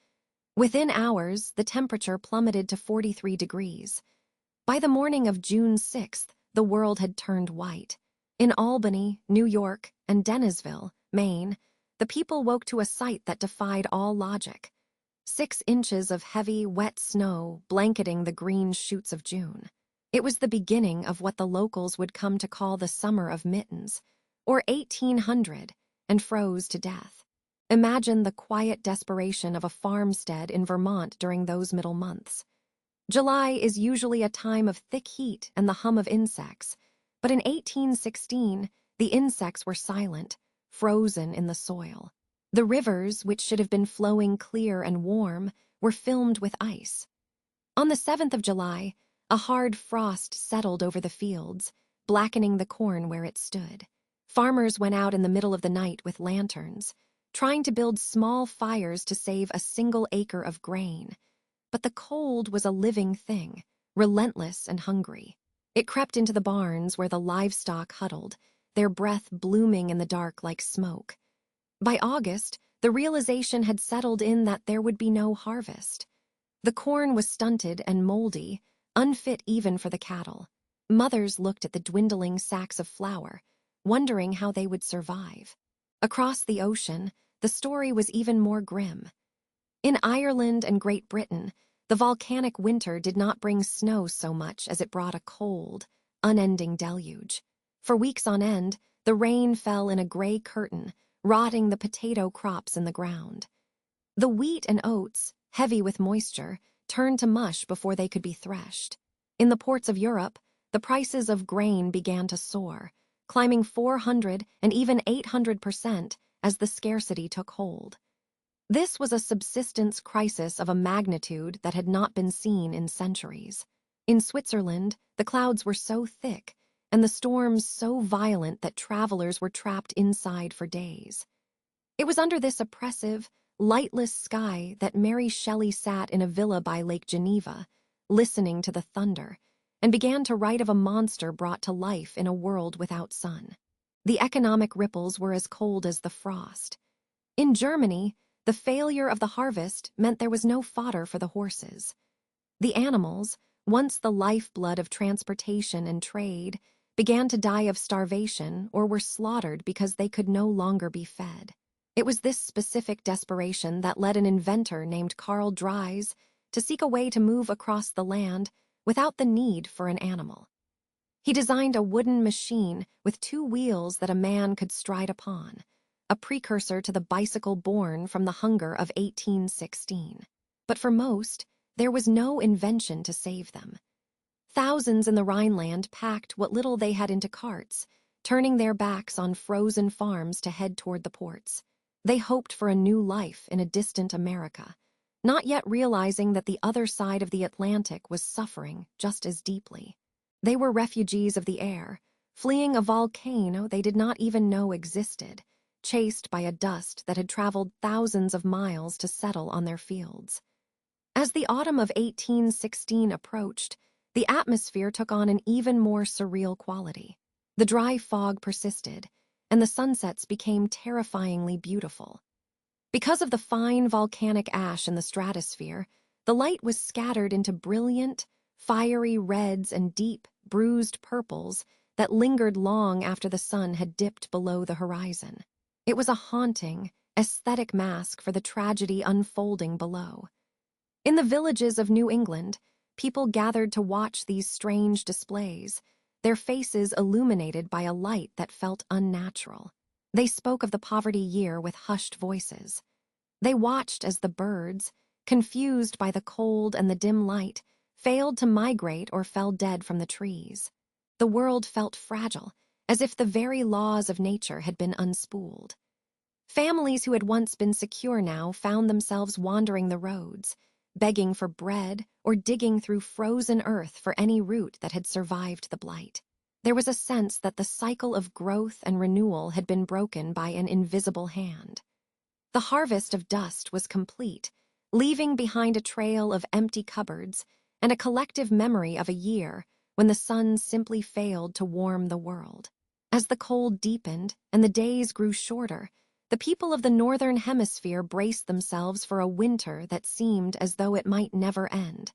Within hours, the temperature plummeted to 43 degrees. By the morning of June 6th, the world had turned white. In Albany, New York, and Dennisville, Maine, the people woke to a sight that defied all logic. 6 inches of heavy, wet snow blanketing the green shoots of June. It was the beginning of what the locals would come to call the Summer of Mittens, or 1800, and froze to death. Imagine the quiet desperation of a farmstead in Vermont during those middle months. July is usually a time of thick heat and the hum of insects, but in 1816, the insects were silent, frozen in the soil. The rivers, which should have been flowing clear and warm, were filmed with ice. On the 7th of July, a hard frost settled over the fields, blackening the corn where it stood. Farmers went out in the middle of the night with lanterns, trying to build small fires to save a single acre of grain. But the cold was a living thing, relentless and hungry. It crept into the barns where the livestock huddled, their breath blooming in the dark like smoke. By August, the realization had settled in that there would be no harvest. The corn was stunted and moldy, unfit even for the cattle. Mothers looked at the dwindling sacks of flour, wondering how they would survive. Across the ocean, the story was even more grim. In Ireland and Great Britain, the volcanic winter did not bring snow so much as it brought a cold, unending deluge. For weeks on end, the rain fell in a gray curtain, rotting the potato crops in the ground. The wheat and oats, heavy with moisture, turned to mush before they could be threshed. In the ports of Europe, the prices of grain began to soar, climbing 400 and even 800% as the scarcity took hold. This was a subsistence crisis of a magnitude that had not been seen in centuries. In Switzerland, the clouds were so thick and the storms so violent that travelers were trapped inside for days. It was under this oppressive, lightless sky that Mary Shelley sat in a villa by Lake Geneva, listening to the thunder, and began to write of a monster brought to life in a world without sun. The economic ripples were as cold as the frost. In Germany, the failure of the harvest meant there was no fodder for the horses. The animals, once the lifeblood of transportation and trade, began to die of starvation or were slaughtered because they could no longer be fed. It was this specific desperation that led an inventor named Karl Dries to seek a way to move across the land without the need for an animal. He designed a wooden machine with 2 wheels that a man could stride upon, a precursor to the bicycle born from the hunger of 1816. But for most, there was no invention to save them. Thousands in the Rhineland packed what little they had into carts, turning their backs on frozen farms to head toward the ports. They hoped for a new life in a distant America, not yet realizing that the other side of the Atlantic was suffering just as deeply. They were refugees of the air, fleeing a volcano they did not even know existed, chased by a dust that had traveled thousands of miles to settle on their fields. As the autumn of 1816 approached, the atmosphere took on an even more surreal quality. The dry fog persisted, and the sunsets became terrifyingly beautiful. Because of the fine volcanic ash in the stratosphere, the light was scattered into brilliant, fiery reds and deep, bruised purples that lingered long after the sun had dipped below the horizon. It was a haunting, aesthetic mask for the tragedy unfolding below. In the villages of New England, people gathered to watch these strange displays, their faces illuminated by a light that felt unnatural. They spoke of the poverty year with hushed voices. They watched as the birds, confused by the cold and the dim light, failed to migrate or fell dead from the trees. The world felt fragile, as if the very laws of nature had been unspooled. Families who had once been secure now found themselves wandering the roads, begging for bread or digging through frozen earth for any root that had survived the blight. There was a sense that the cycle of growth and renewal had been broken by an invisible hand. The harvest of dust was complete, leaving behind a trail of empty cupboards and a collective memory of a year when the sun simply failed to warm the world. As the cold deepened and the days grew shorter, the people of the Northern Hemisphere braced themselves for a winter that seemed as though it might never end,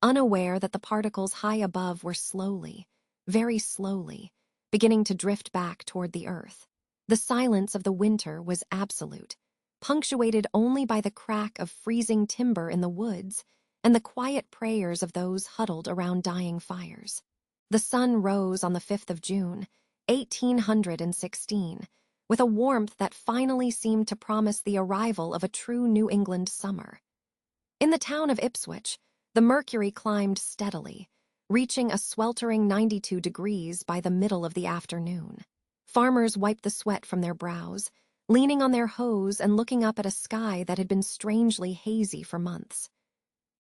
unaware that the particles high above were slowly, very slowly, beginning to drift back toward the earth. The silence of the winter was absolute, punctuated only by the crack of freezing timber in the woods and the quiet prayers of those huddled around dying fires. The sun rose on the 5th of June, 1816, with a warmth that finally seemed to promise the arrival of a true New England summer. In the town of Ipswich, the mercury climbed steadily, reaching a sweltering 92 degrees by the middle of the afternoon. Farmers wiped the sweat from their brows, leaning on their hoes and looking up at a sky that had been strangely hazy for months.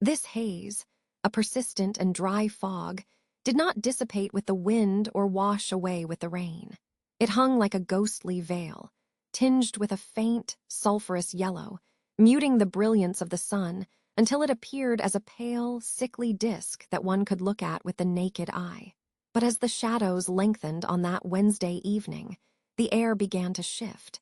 This haze, a persistent and dry fog, did not dissipate with the wind or wash away with the rain. It hung like a ghostly veil, tinged with a faint, sulphurous yellow, muting the brilliance of the sun until it appeared as a pale, sickly disk that one could look at with the naked eye. But as the shadows lengthened on that Wednesday evening, the air began to shift.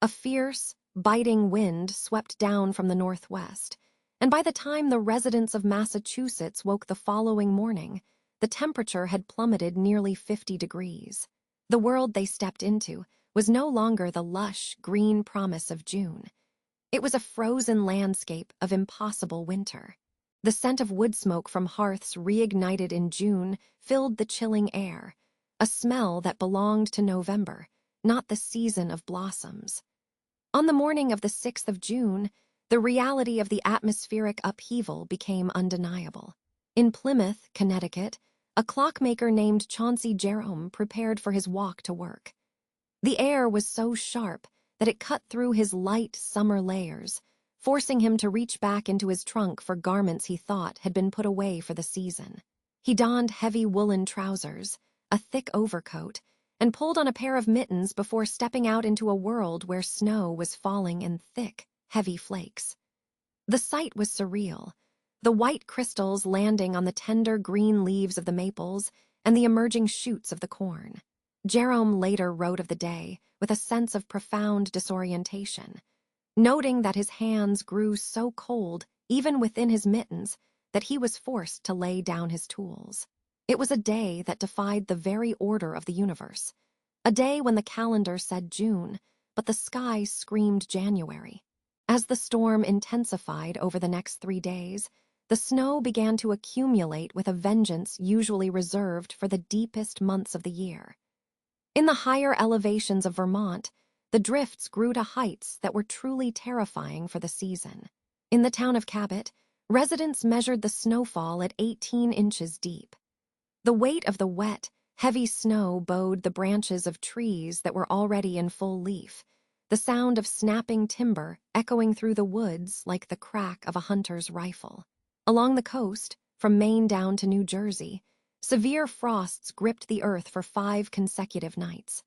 A fierce, biting wind swept down from the northwest, and by the time the residents of Massachusetts woke the following morning, the temperature had plummeted nearly 50 degrees. The world they stepped into was no longer the lush, green promise of June. It was a frozen landscape of impossible winter. The scent of wood smoke from hearths reignited in June filled the chilling air, a smell that belonged to November, not the season of blossoms. On the morning of the 6th of June, the reality of the atmospheric upheaval became undeniable. In Plymouth, Connecticut, a clockmaker named Chauncey Jerome prepared for his walk to work. The air was so sharp that it cut through his light summer layers, forcing him to reach back into his trunk for garments he thought had been put away for the season. He donned heavy woolen trousers, a thick overcoat, and pulled on a pair of mittens before stepping out into a world where snow was falling in thick, heavy flakes. The sight was surreal, the white crystals landing on the tender green leaves of the maples and the emerging shoots of the corn. Jerome later wrote of the day with a sense of profound disorientation, noting that his hands grew so cold, even within his mittens, that he was forced to lay down his tools. It was a day that defied the very order of the universe, a day when the calendar said June, but the sky screamed January. As the storm intensified over the next 3 days, the snow began to accumulate with a vengeance usually reserved for the deepest months of the year. In the higher elevations of Vermont, the drifts grew to heights that were truly terrifying for the season. In the town of Cabot, residents measured the snowfall at 18 inches deep. The weight of the wet, heavy snow bowed the branches of trees that were already in full leaf, the sound of snapping timber echoing through the woods like the crack of a hunter's rifle. Along the coast, from Maine down to New Jersey, severe frosts gripped the earth for 5 consecutive nights.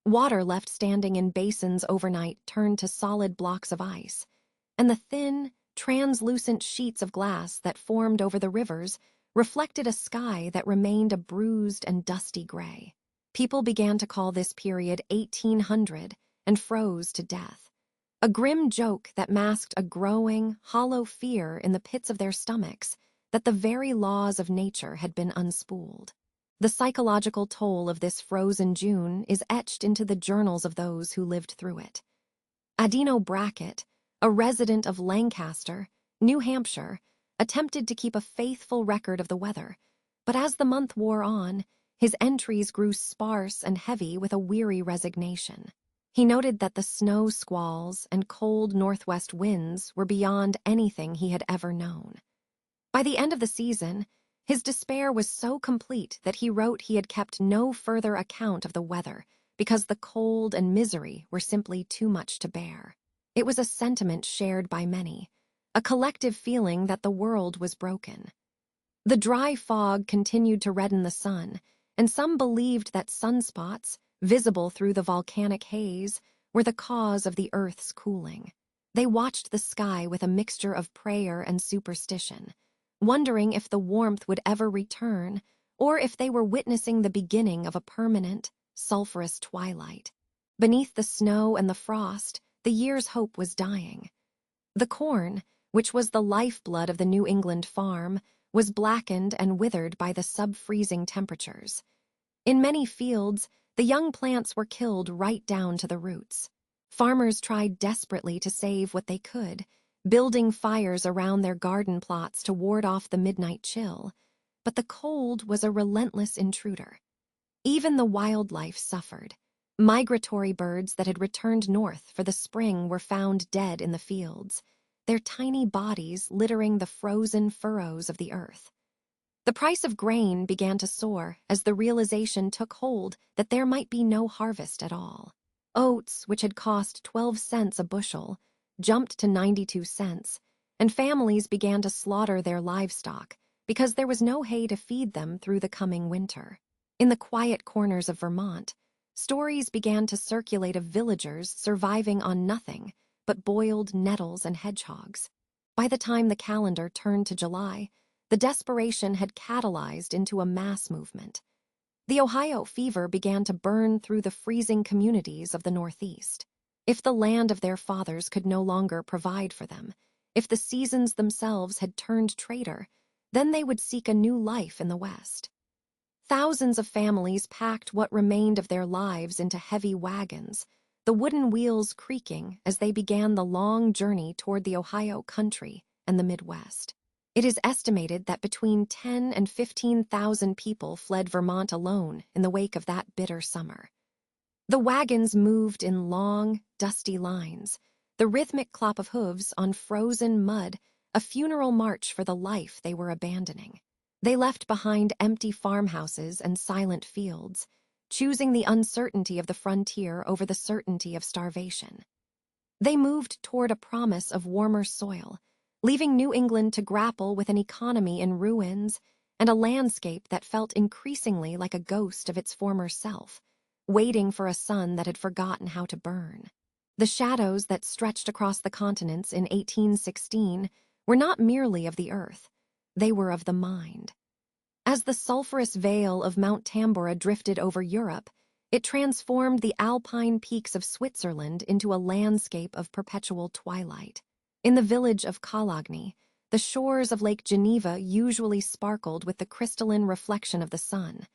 Water left standing in basins overnight turned to solid blocks of ice, and the thin, translucent sheets of glass that formed over the rivers reflected a sky that remained a bruised and dusty gray. People began to call this period 1800 and froze to death, a grim joke that masked a growing, hollow fear in the pits of their stomachs that the very laws of nature had been unspooled. The psychological toll of this frozen June is etched into the journals of those who lived through it. Adino Brackett, a resident of Lancaster, New Hampshire, attempted to keep a faithful record of the weather, but as the month wore on, his entries grew sparse and heavy with a weary resignation. He noted that the snow squalls and cold northwest winds were beyond anything he had ever known. By the end of the season, his despair was so complete that he wrote he had kept no further account of the weather because the cold and misery were simply too much to bear. It was a sentiment shared by many, a collective feeling that the world was broken. The dry fog continued to redden the sun, and some believed that sunspots, visible through the volcanic haze, were the cause of the Earth's cooling. They watched the sky with a mixture of prayer and superstition, wondering if the warmth would ever return, or if they were witnessing the beginning of a permanent, sulphurous twilight. Beneath the snow and the frost, the year's hope was dying. The corn, which was the lifeblood of the New England farm, was blackened and withered by the sub-freezing temperatures. In many fields, the young plants were killed right down to the roots. Farmers tried desperately to save what they could, building fires around their garden plots to ward off the midnight chill, but the cold was a relentless intruder. Even the wildlife suffered. Migratory birds that had returned north for the spring were found dead in the fields, their tiny bodies littering the frozen furrows of the earth. The price of grain began to soar as the realization took hold that there might be no harvest at all. Oats, which had cost 12 cents a bushel, jumped to 92 cents, and families began to slaughter their livestock because there was no hay to feed them through the coming winter. In the quiet corners of Vermont, Stories began to circulate of villagers surviving on nothing but boiled nettles and hedgehogs. By the time the calendar turned to July, the desperation had catalyzed into a mass movement. The Ohio fever began to burn through the freezing communities of the Northeast. If the land of their fathers could no longer provide for them, if the seasons themselves had turned traitor, then they would seek a new life in the West. Thousands of families packed what remained of their lives into heavy wagons, the wooden wheels creaking as they began the long journey toward the Ohio country and the Midwest. It is estimated that between 10 and 15,000 people fled Vermont alone in the wake of that bitter summer. The wagons moved in long, dusty lines, the rhythmic clop of hooves on frozen mud, a funeral march for the life they were abandoning. They left behind empty farmhouses and silent fields, choosing the uncertainty of the frontier over the certainty of starvation. They moved toward a promise of warmer soil, leaving New England to grapple with an economy in ruins and a landscape that felt increasingly like a ghost of its former self, waiting for a sun that had forgotten how to burn. The shadows that stretched across the continents in 1816 were not merely of the earth, they were of the mind. As the sulphurous veil of Mount Tambora drifted over Europe, it transformed the alpine peaks of Switzerland into a landscape of perpetual twilight. In the village of Cologne, the shores of Lake Geneva usually sparkled with the crystalline reflection of the sun.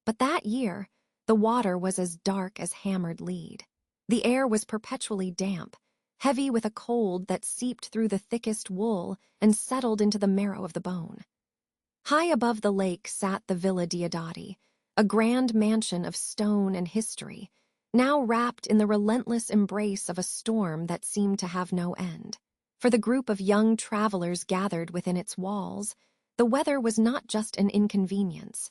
But that year, the water was as dark as hammered lead. The air was perpetually damp, heavy with a cold that seeped through the thickest wool and settled into the marrow of the bone. High above the lake sat the Villa Diodati, a grand mansion of stone and history, now wrapped in the relentless embrace of a storm that seemed to have no end. For the group of young travelers gathered within its walls, the weather was not just an inconvenience.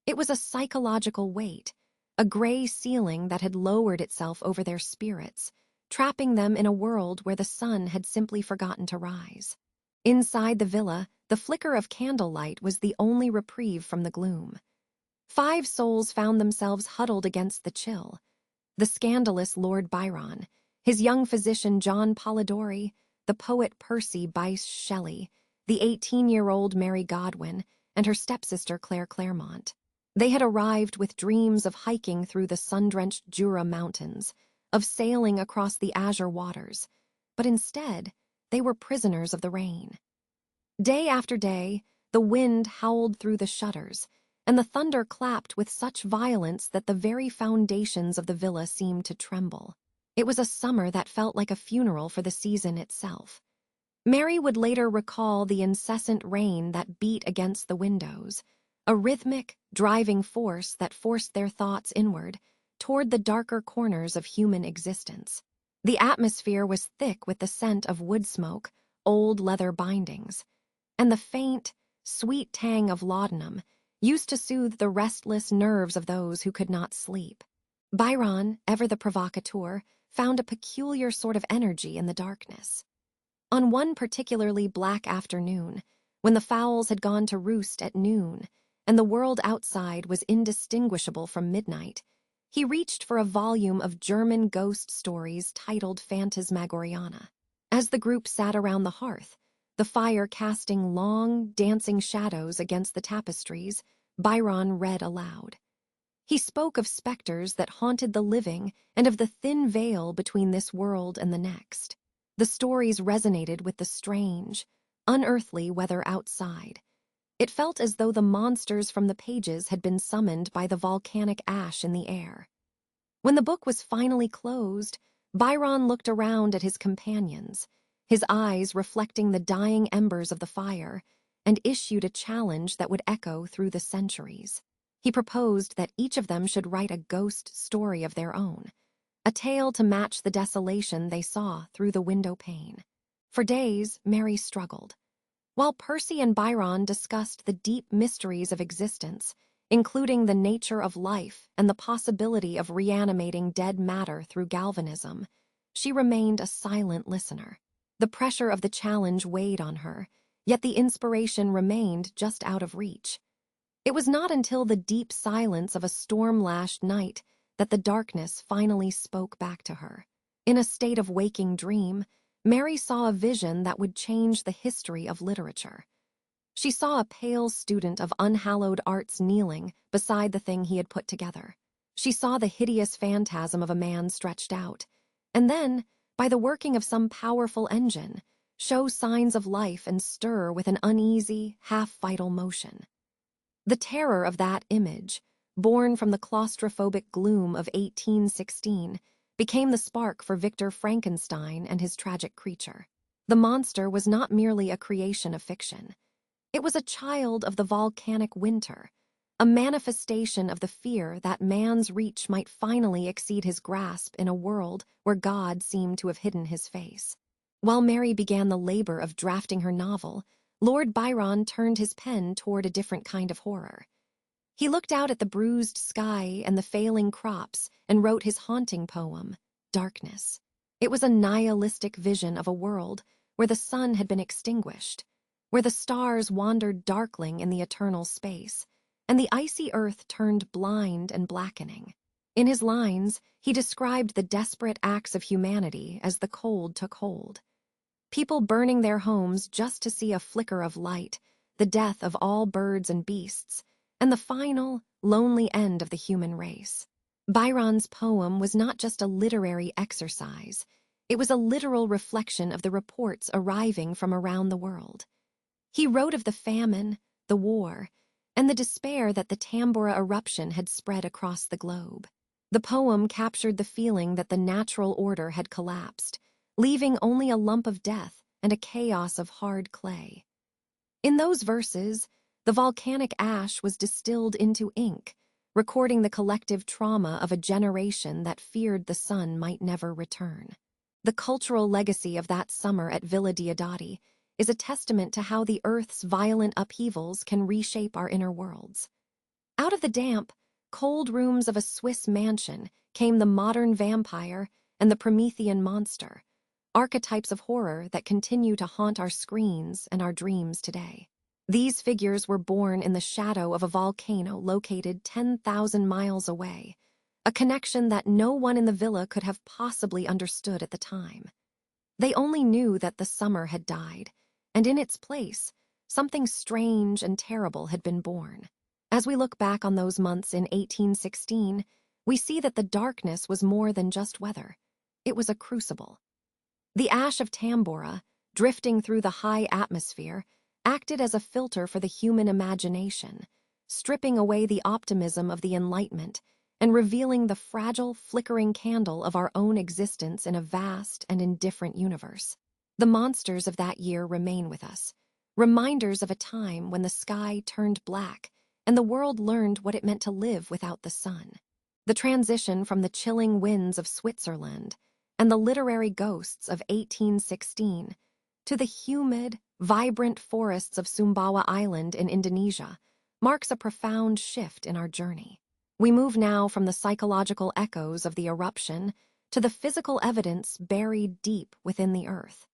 It was a psychological weight, a gray ceiling that had lowered itself over their spirits, trapping them in a world where the sun had simply forgotten to rise. Inside the villa, the flicker of candlelight was the only reprieve from the gloom. 5 souls found themselves huddled against the chill. The scandalous Lord Byron, his young physician John Polidori, the poet Percy Bysshe Shelley, the 18-year-old Mary Godwin, and her stepsister Claire Claremont. They had arrived with dreams of hiking through the sun-drenched Jura Mountains, of sailing across the azure waters, but instead, they were prisoners of the rain. Day after day, the wind howled through the shutters, and the thunder clapped with such violence that the very foundations of the villa seemed to tremble. It was a summer that felt like a funeral for the season itself. Mary would later recall the incessant rain that beat against the windows, a rhythmic, driving force that forced their thoughts inward, toward the darker corners of human existence. The atmosphere was thick with the scent of wood smoke, old leather bindings, and the faint, sweet tang of laudanum used to soothe the restless nerves of those who could not sleep. Byron, ever the provocateur, found a peculiar sort of energy in the darkness. On one particularly black afternoon, when the fowls had gone to roost at noon, and the world outside was indistinguishable from midnight, he reached for a volume of German ghost stories titled Phantasmagoriana. As the group sat around the hearth, the fire casting long, dancing shadows against the tapestries, Byron read aloud. He spoke of specters that haunted the living and of the thin veil between this world and the next. The stories resonated with the strange, unearthly weather outside. It felt as though the monsters from the pages had been summoned by the volcanic ash in the air. When the book was finally closed, Byron looked around at his companions, his eyes reflecting the dying embers of the fire, and issued a challenge that would echo through the centuries. He proposed that each of them should write a ghost story of their own, a tale to match the desolation they saw through the window pane. For days, Mary struggled. While Percy and Byron discussed the deep mysteries of existence, including the nature of life and the possibility of reanimating dead matter through galvanism, she remained a silent listener. The pressure of the challenge weighed on her, yet the inspiration remained just out of reach. It was not until the deep silence of a storm-lashed night that the darkness finally spoke back to her. In a state of waking dream, Mary saw a vision that would change the history of literature. She saw a pale student of unhallowed arts kneeling beside the thing he had put together. She saw the hideous phantasm of a man stretched out, and then, by the working of some powerful engine, show signs of life and stir with an uneasy, half-vital motion. The terror of that image, born from the claustrophobic gloom of 1816, became the spark for Victor Frankenstein and his tragic creature. The monster was not merely a creation of fiction. It was a child of the volcanic winter, a manifestation of the fear that man's reach might finally exceed his grasp in a world where God seemed to have hidden his face. While Mary began the labor of drafting her novel, Lord Byron turned his pen toward a different kind of horror. He looked out at the bruised sky and the failing crops and wrote his haunting poem, Darkness. It was a nihilistic vision of a world where the sun had been extinguished, where the stars wandered darkling in the eternal space, and the icy earth turned blind and blackening. In his lines, he described the desperate acts of humanity as the cold took hold. People burning their homes just to see a flicker of light, the death of all birds and beasts, and the final, lonely end of the human race. Byron's poem was not just a literary exercise, it was a literal reflection of the reports arriving from around the world. He wrote of the famine, the war, and the despair that the Tambora eruption had spread across the globe. The poem captured the feeling that the natural order had collapsed, leaving only a lump of death and a chaos of hard clay. In those verses, the volcanic ash was distilled into ink, recording the collective trauma of a generation that feared the sun might never return. The cultural legacy of that summer at Villa Diodati is a testament to how the Earth's violent upheavals can reshape our inner worlds. Out of the damp, cold rooms of a Swiss mansion came the modern vampire and the Promethean monster, archetypes of horror that continue to haunt our screens and our dreams today. These figures were born in the shadow of a volcano located 10,000 miles away, a connection that no one in the villa could have possibly understood at the time. They only knew that the summer had died, and in its place, something strange and terrible had been born. As we look back on those months in 1816, we see that the darkness was more than just weather. It was a crucible. The ash of Tambora, drifting through the high atmosphere, acted as a filter for the human imagination, stripping away the optimism of the Enlightenment and revealing the fragile, flickering candle of our own existence in a vast and indifferent universe. The monsters of that year remain with us, reminders of a time when the sky turned black and the world learned what it meant to live without the sun. The transition from the chilling winds of Switzerland and the literary ghosts of 1816 to the humid, vibrant forests of Sumbawa Island in Indonesia marks a profound shift in our journey. We move now from the psychological echoes of the eruption to the physical evidence buried deep within the earth.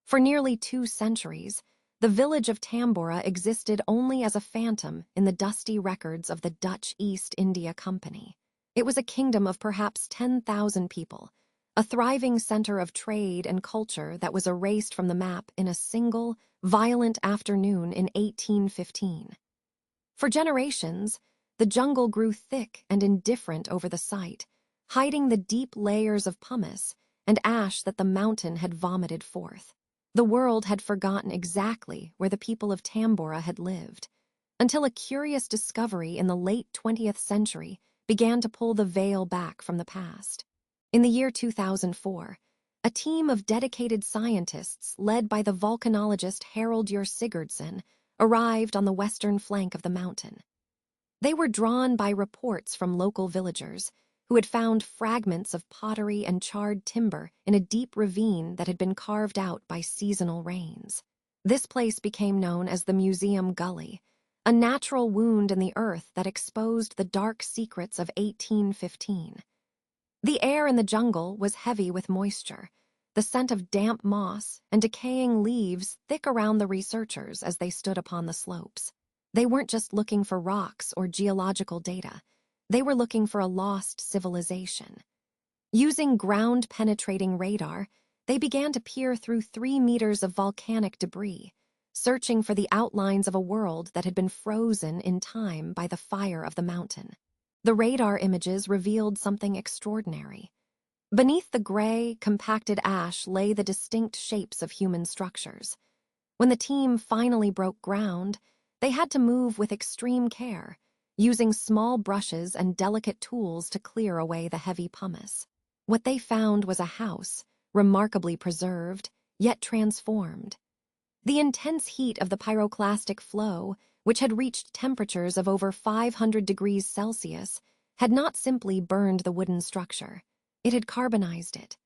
For nearly 2 centuries, the village of Tambora existed only as a phantom in the dusty records of the Dutch East India Company. It was a kingdom of perhaps 10,000 people, a thriving center of trade and culture that was erased from the map in a single, violent afternoon in 1815. For generations, the jungle grew thick and indifferent over the site, hiding the deep layers of pumice and ash that the mountain had vomited forth. The world had forgotten exactly where the people of Tambora had lived, until a curious discovery in the late 20th century began to pull the veil back from the past. In the year 2004, a team of dedicated scientists led by the volcanologist Haraldur Sigurdsson arrived on the western flank of the mountain. They were drawn by reports from local villagers who had found fragments of pottery and charred timber in a deep ravine that had been carved out by seasonal rains. This place became known as the Museum Gully, a natural wound in the earth that exposed the dark secrets of 1815. The air in the jungle was heavy with moisture, the scent of damp moss and decaying leaves thick around the researchers as they stood upon the slopes. They weren't just looking for rocks or geological data. They were looking for a lost civilization. Using ground-penetrating radar, they began to peer through 3 meters of volcanic debris, searching for the outlines of a world that had been frozen in time by the fire of the mountain. The radar images revealed something extraordinary. Beneath the gray, compacted ash lay the distinct shapes of human structures. When the team finally broke ground, they had to move with extreme care, using small brushes and delicate tools to clear away the heavy pumice. What they found was a house, remarkably preserved, yet transformed. The intense heat of the pyroclastic flow, which had reached temperatures of over 500 degrees Celsius, had not simply burned the wooden structure. It had carbonized it.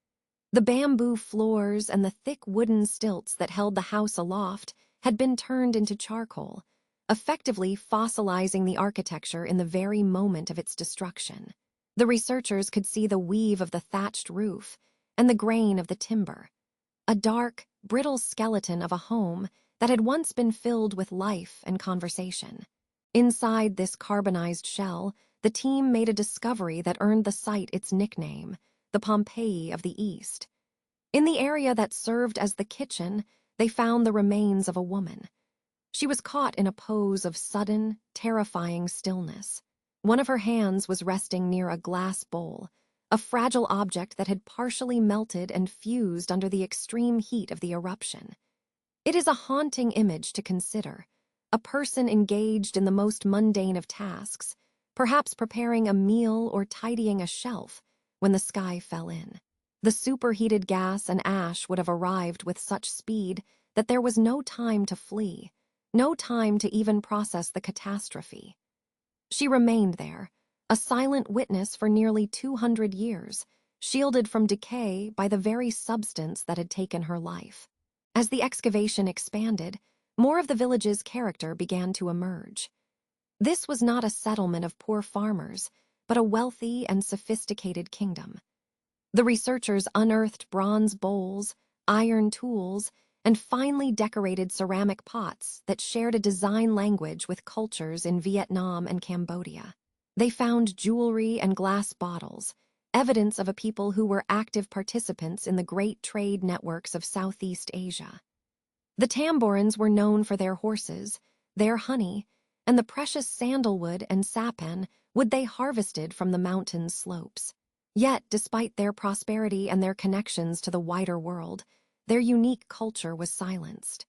The bamboo floors and the thick wooden stilts that held the house aloft had been turned into charcoal, effectively fossilizing the architecture in the very moment of its destruction. The researchers could see the weave of the thatched roof and the grain of the timber, a dark, brittle skeleton of a home that had once been filled with life and conversation. Inside this carbonized shell, the team made a discovery that earned the site its nickname, the Pompeii of the East. In the area that served as the kitchen, they found the remains of a woman. She was caught in a pose of sudden, terrifying stillness. One of her hands was resting near a glass bowl, a fragile object that had partially melted and fused under the extreme heat of the eruption. It is a haunting image to consider, a person engaged in the most mundane of tasks, perhaps preparing a meal or tidying a shelf, when the sky fell in. The superheated gas and ash would have arrived with such speed that there was no time to flee, no time to even process the catastrophe. She remained there, a silent witness for nearly 200 years, shielded from decay by the very substance that had taken her life. As the excavation expanded, more of the village's character began to emerge. This was not a settlement of poor farmers, but a wealthy and sophisticated kingdom. The researchers unearthed bronze bowls, iron tools, and finely decorated ceramic pots that shared a design language with cultures in Vietnam and Cambodia. They found jewelry and glass bottles, evidence of a people who were active participants in the great trade networks of Southeast Asia. The Tamborans were known for their horses, their honey, and the precious sandalwood and sappan wood they harvested from the mountain slopes. Yet, despite their prosperity and their connections to the wider world, their unique culture was silenced.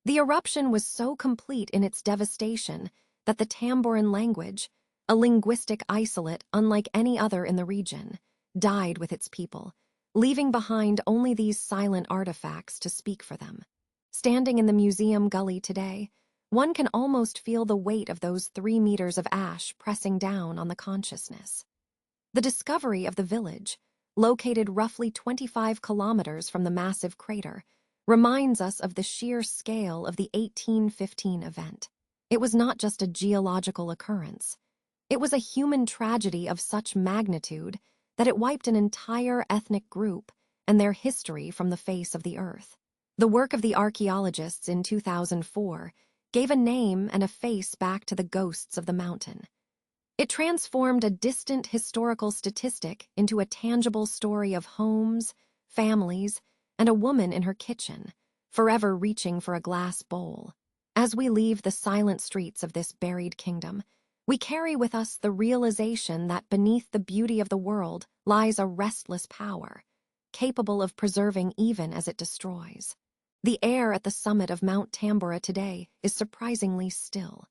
The eruption was so complete in its devastation that the Tamboran language, a linguistic isolate unlike any other in the region, died with its people, leaving behind only these silent artifacts to speak for them. Standing in the museum gully today, one can almost feel the weight of those 3 meters of ash pressing down on the consciousness. The discovery of the village, located roughly 25 kilometers from the massive crater, reminds us of the sheer scale of the 1815 event. It was not just a geological occurrence. It was a human tragedy of such magnitude that it wiped an entire ethnic group and their history from the face of the earth. The work of the archaeologists in 2004 gave a name and a face back to the ghosts of the mountain. It transformed a distant historical statistic into a tangible story of homes, families, and a woman in her kitchen, forever reaching for a glass bowl. As we leave the silent streets of this buried kingdom, we carry with us the realization that beneath the beauty of the world lies a restless power, capable of preserving even as it destroys. The air at the summit of Mount Tambora today is surprisingly still.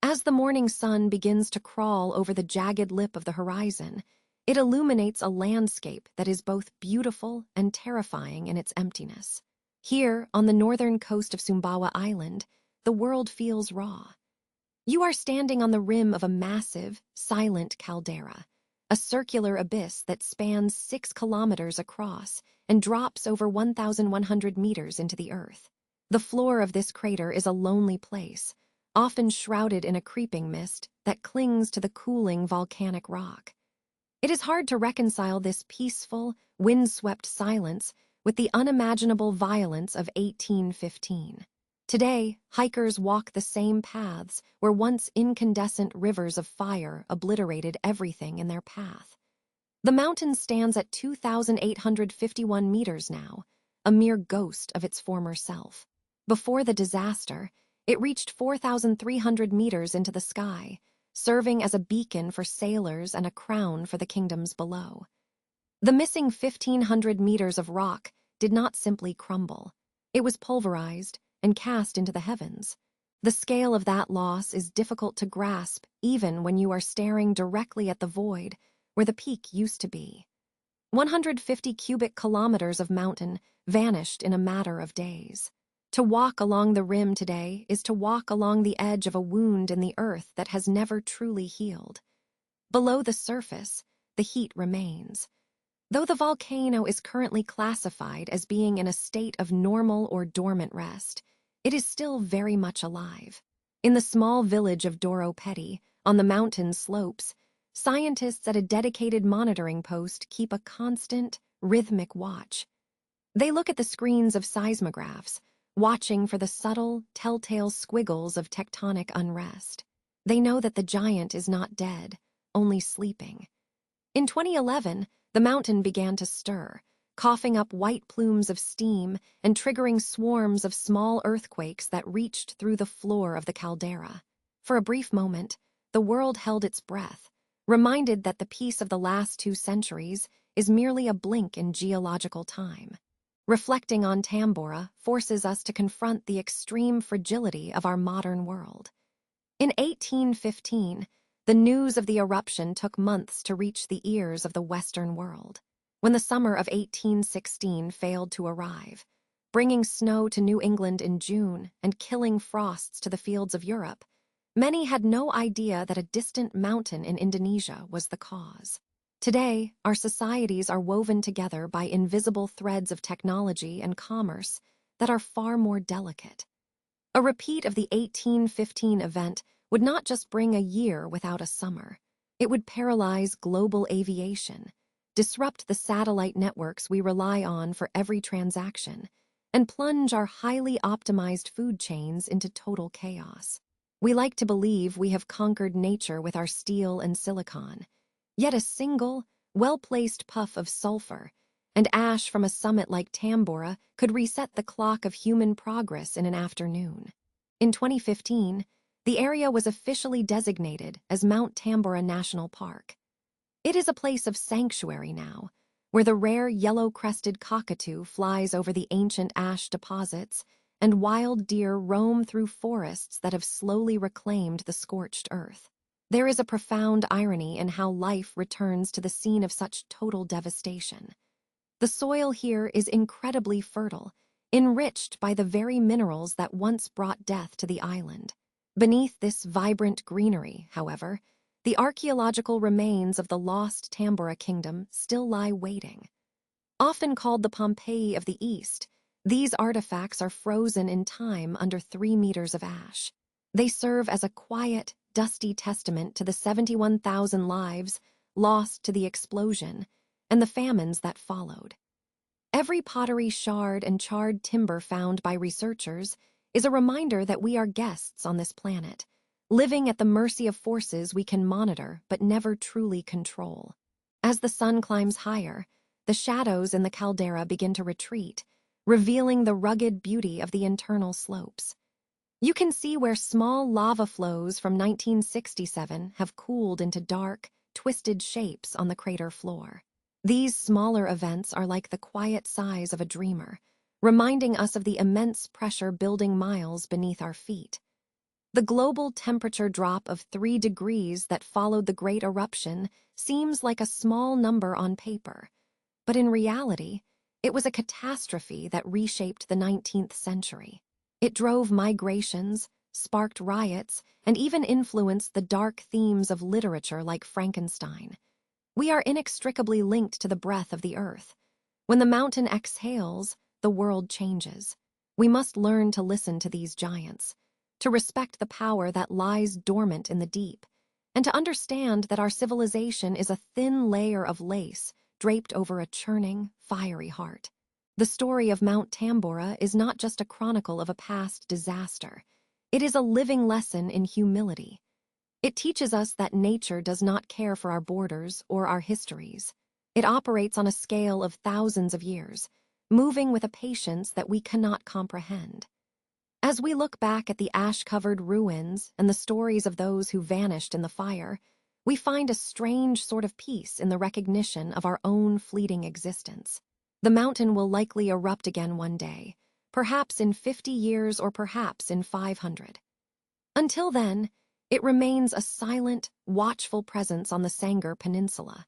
As the morning sun begins to crawl over the jagged lip of the horizon, it illuminates a landscape that is both beautiful and terrifying in its emptiness. Here, on the northern coast of Sumbawa Island, the world feels raw. You are standing on the rim of a massive, silent caldera, a circular abyss that spans 6 kilometers across and drops over 1,100 meters into the earth. The floor of this crater is a lonely place, often shrouded in a creeping mist that clings to the cooling volcanic rock. It is hard to reconcile this peaceful, windswept silence with the unimaginable violence of 1815. Today, hikers walk the same paths where once incandescent rivers of fire obliterated everything in their path. The mountain stands at 2,851 meters now, a mere ghost of its former self. Before the disaster, it reached 4,300 meters into the sky, serving as a beacon for sailors and a crown for the kingdoms below. The missing 1,500 meters of rock did not simply crumble. It was pulverized and cast into the heavens. The scale of that loss is difficult to grasp even when you are staring directly at the void where the peak used to be. 150 cubic kilometers of mountain vanished in a matter of days. To walk along the rim today is to walk along the edge of a wound in the earth that has never truly healed. Below the surface, the heat remains. Though the volcano is currently classified as being in a state of normal or dormant rest, it is still very much alive. In the small village of Doro Peti, on the mountain slopes, scientists at a dedicated monitoring post keep a constant, rhythmic watch. They look at the screens of seismographs, watching for the subtle, telltale squiggles of tectonic unrest. They know that the giant is not dead, only sleeping. In 2011, the mountain began to stir, coughing up white plumes of steam and triggering swarms of small earthquakes that reached through the floor of the caldera. For a brief moment, the world held its breath, reminded that the peace of the last 2 centuries is merely a blink in geological time. Reflecting on Tambora forces us to confront the extreme fragility of our modern world. In 1815, the news of the eruption took months to reach the ears of the Western world. When the summer of 1816 failed to arrive, bringing snow to New England in June and killing frosts to the fields of Europe, many had no idea that a distant mountain in Indonesia was the cause. Today, our societies are woven together by invisible threads of technology and commerce that are far more delicate. A repeat of the 1815 event would not just bring a year without a summer. It would paralyze global aviation, disrupt the satellite networks we rely on for every transaction, and plunge our highly optimized food chains into total chaos. We like to believe we have conquered nature with our steel and silicon, yet a single, well-placed puff of sulfur and ash from a summit like Tambora could reset the clock of human progress in an afternoon. In 2015, the area was officially designated as Mount Tambora National Park. It is a place of sanctuary now, where the rare yellow-crested cockatoo flies over the ancient ash deposits and wild deer roam through forests that have slowly reclaimed the scorched earth. There is a profound irony in how life returns to the scene of such total devastation. The soil here is incredibly fertile, enriched by the very minerals that once brought death to the island. Beneath this vibrant greenery, however, the archaeological remains of the lost Tambora kingdom still lie waiting. Often called the Pompeii of the East, these artifacts are frozen in time under 3 meters of ash. They serve as a quiet, dusty testament to the 71,000 lives lost to the explosion and the famines that followed. Every pottery shard and charred timber found by researchers is a reminder that we are guests on this planet, living at the mercy of forces we can monitor but never truly control. As the sun climbs higher, the shadows in the caldera begin to retreat, revealing the rugged beauty of the internal slopes. You can see where small lava flows from 1967 have cooled into dark, twisted shapes on the crater floor. These smaller events are like the quiet sighs of a dreamer, reminding us of the immense pressure building miles beneath our feet. The global temperature drop of 3 degrees that followed the Great Eruption seems like a small number on paper, but in reality, it was a catastrophe that reshaped the 19th century. It drove migrations, sparked riots, and even influenced the dark themes of literature like Frankenstein. We are inextricably linked to the breath of the earth. When the mountain exhales, the world changes. We must learn to listen to these giants, to respect the power that lies dormant in the deep, and to understand that our civilization is a thin layer of lace draped over a churning, fiery heart. The story of Mount Tambora is not just a chronicle of a past disaster. It is a living lesson in humility. It teaches us that nature does not care for our borders or our histories. It operates on a scale of thousands of years, moving with a patience that we cannot comprehend. As we look back at the ash-covered ruins and the stories of those who vanished in the fire, we find a strange sort of peace in the recognition of our own fleeting existence. The mountain will likely erupt again one day, perhaps in 50 years or perhaps in 500. Until then, it remains a silent, watchful presence on the Sangir Peninsula,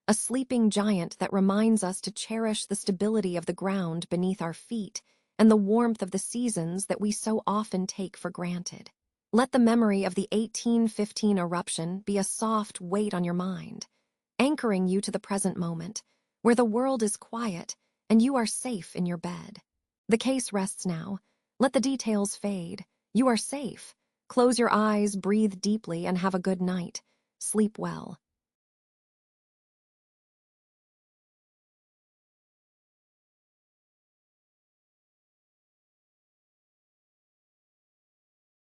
a sleeping giant that reminds us to cherish the stability of the ground beneath our feet and the warmth of the seasons that we so often take for granted. Let the memory of the 1815 eruption be a soft weight on your mind, anchoring you to the present moment, where the world is quiet and you are safe in your bed. The case rests now. Let the details fade. You are safe. Close your eyes, breathe deeply, and have a good night. Sleep well.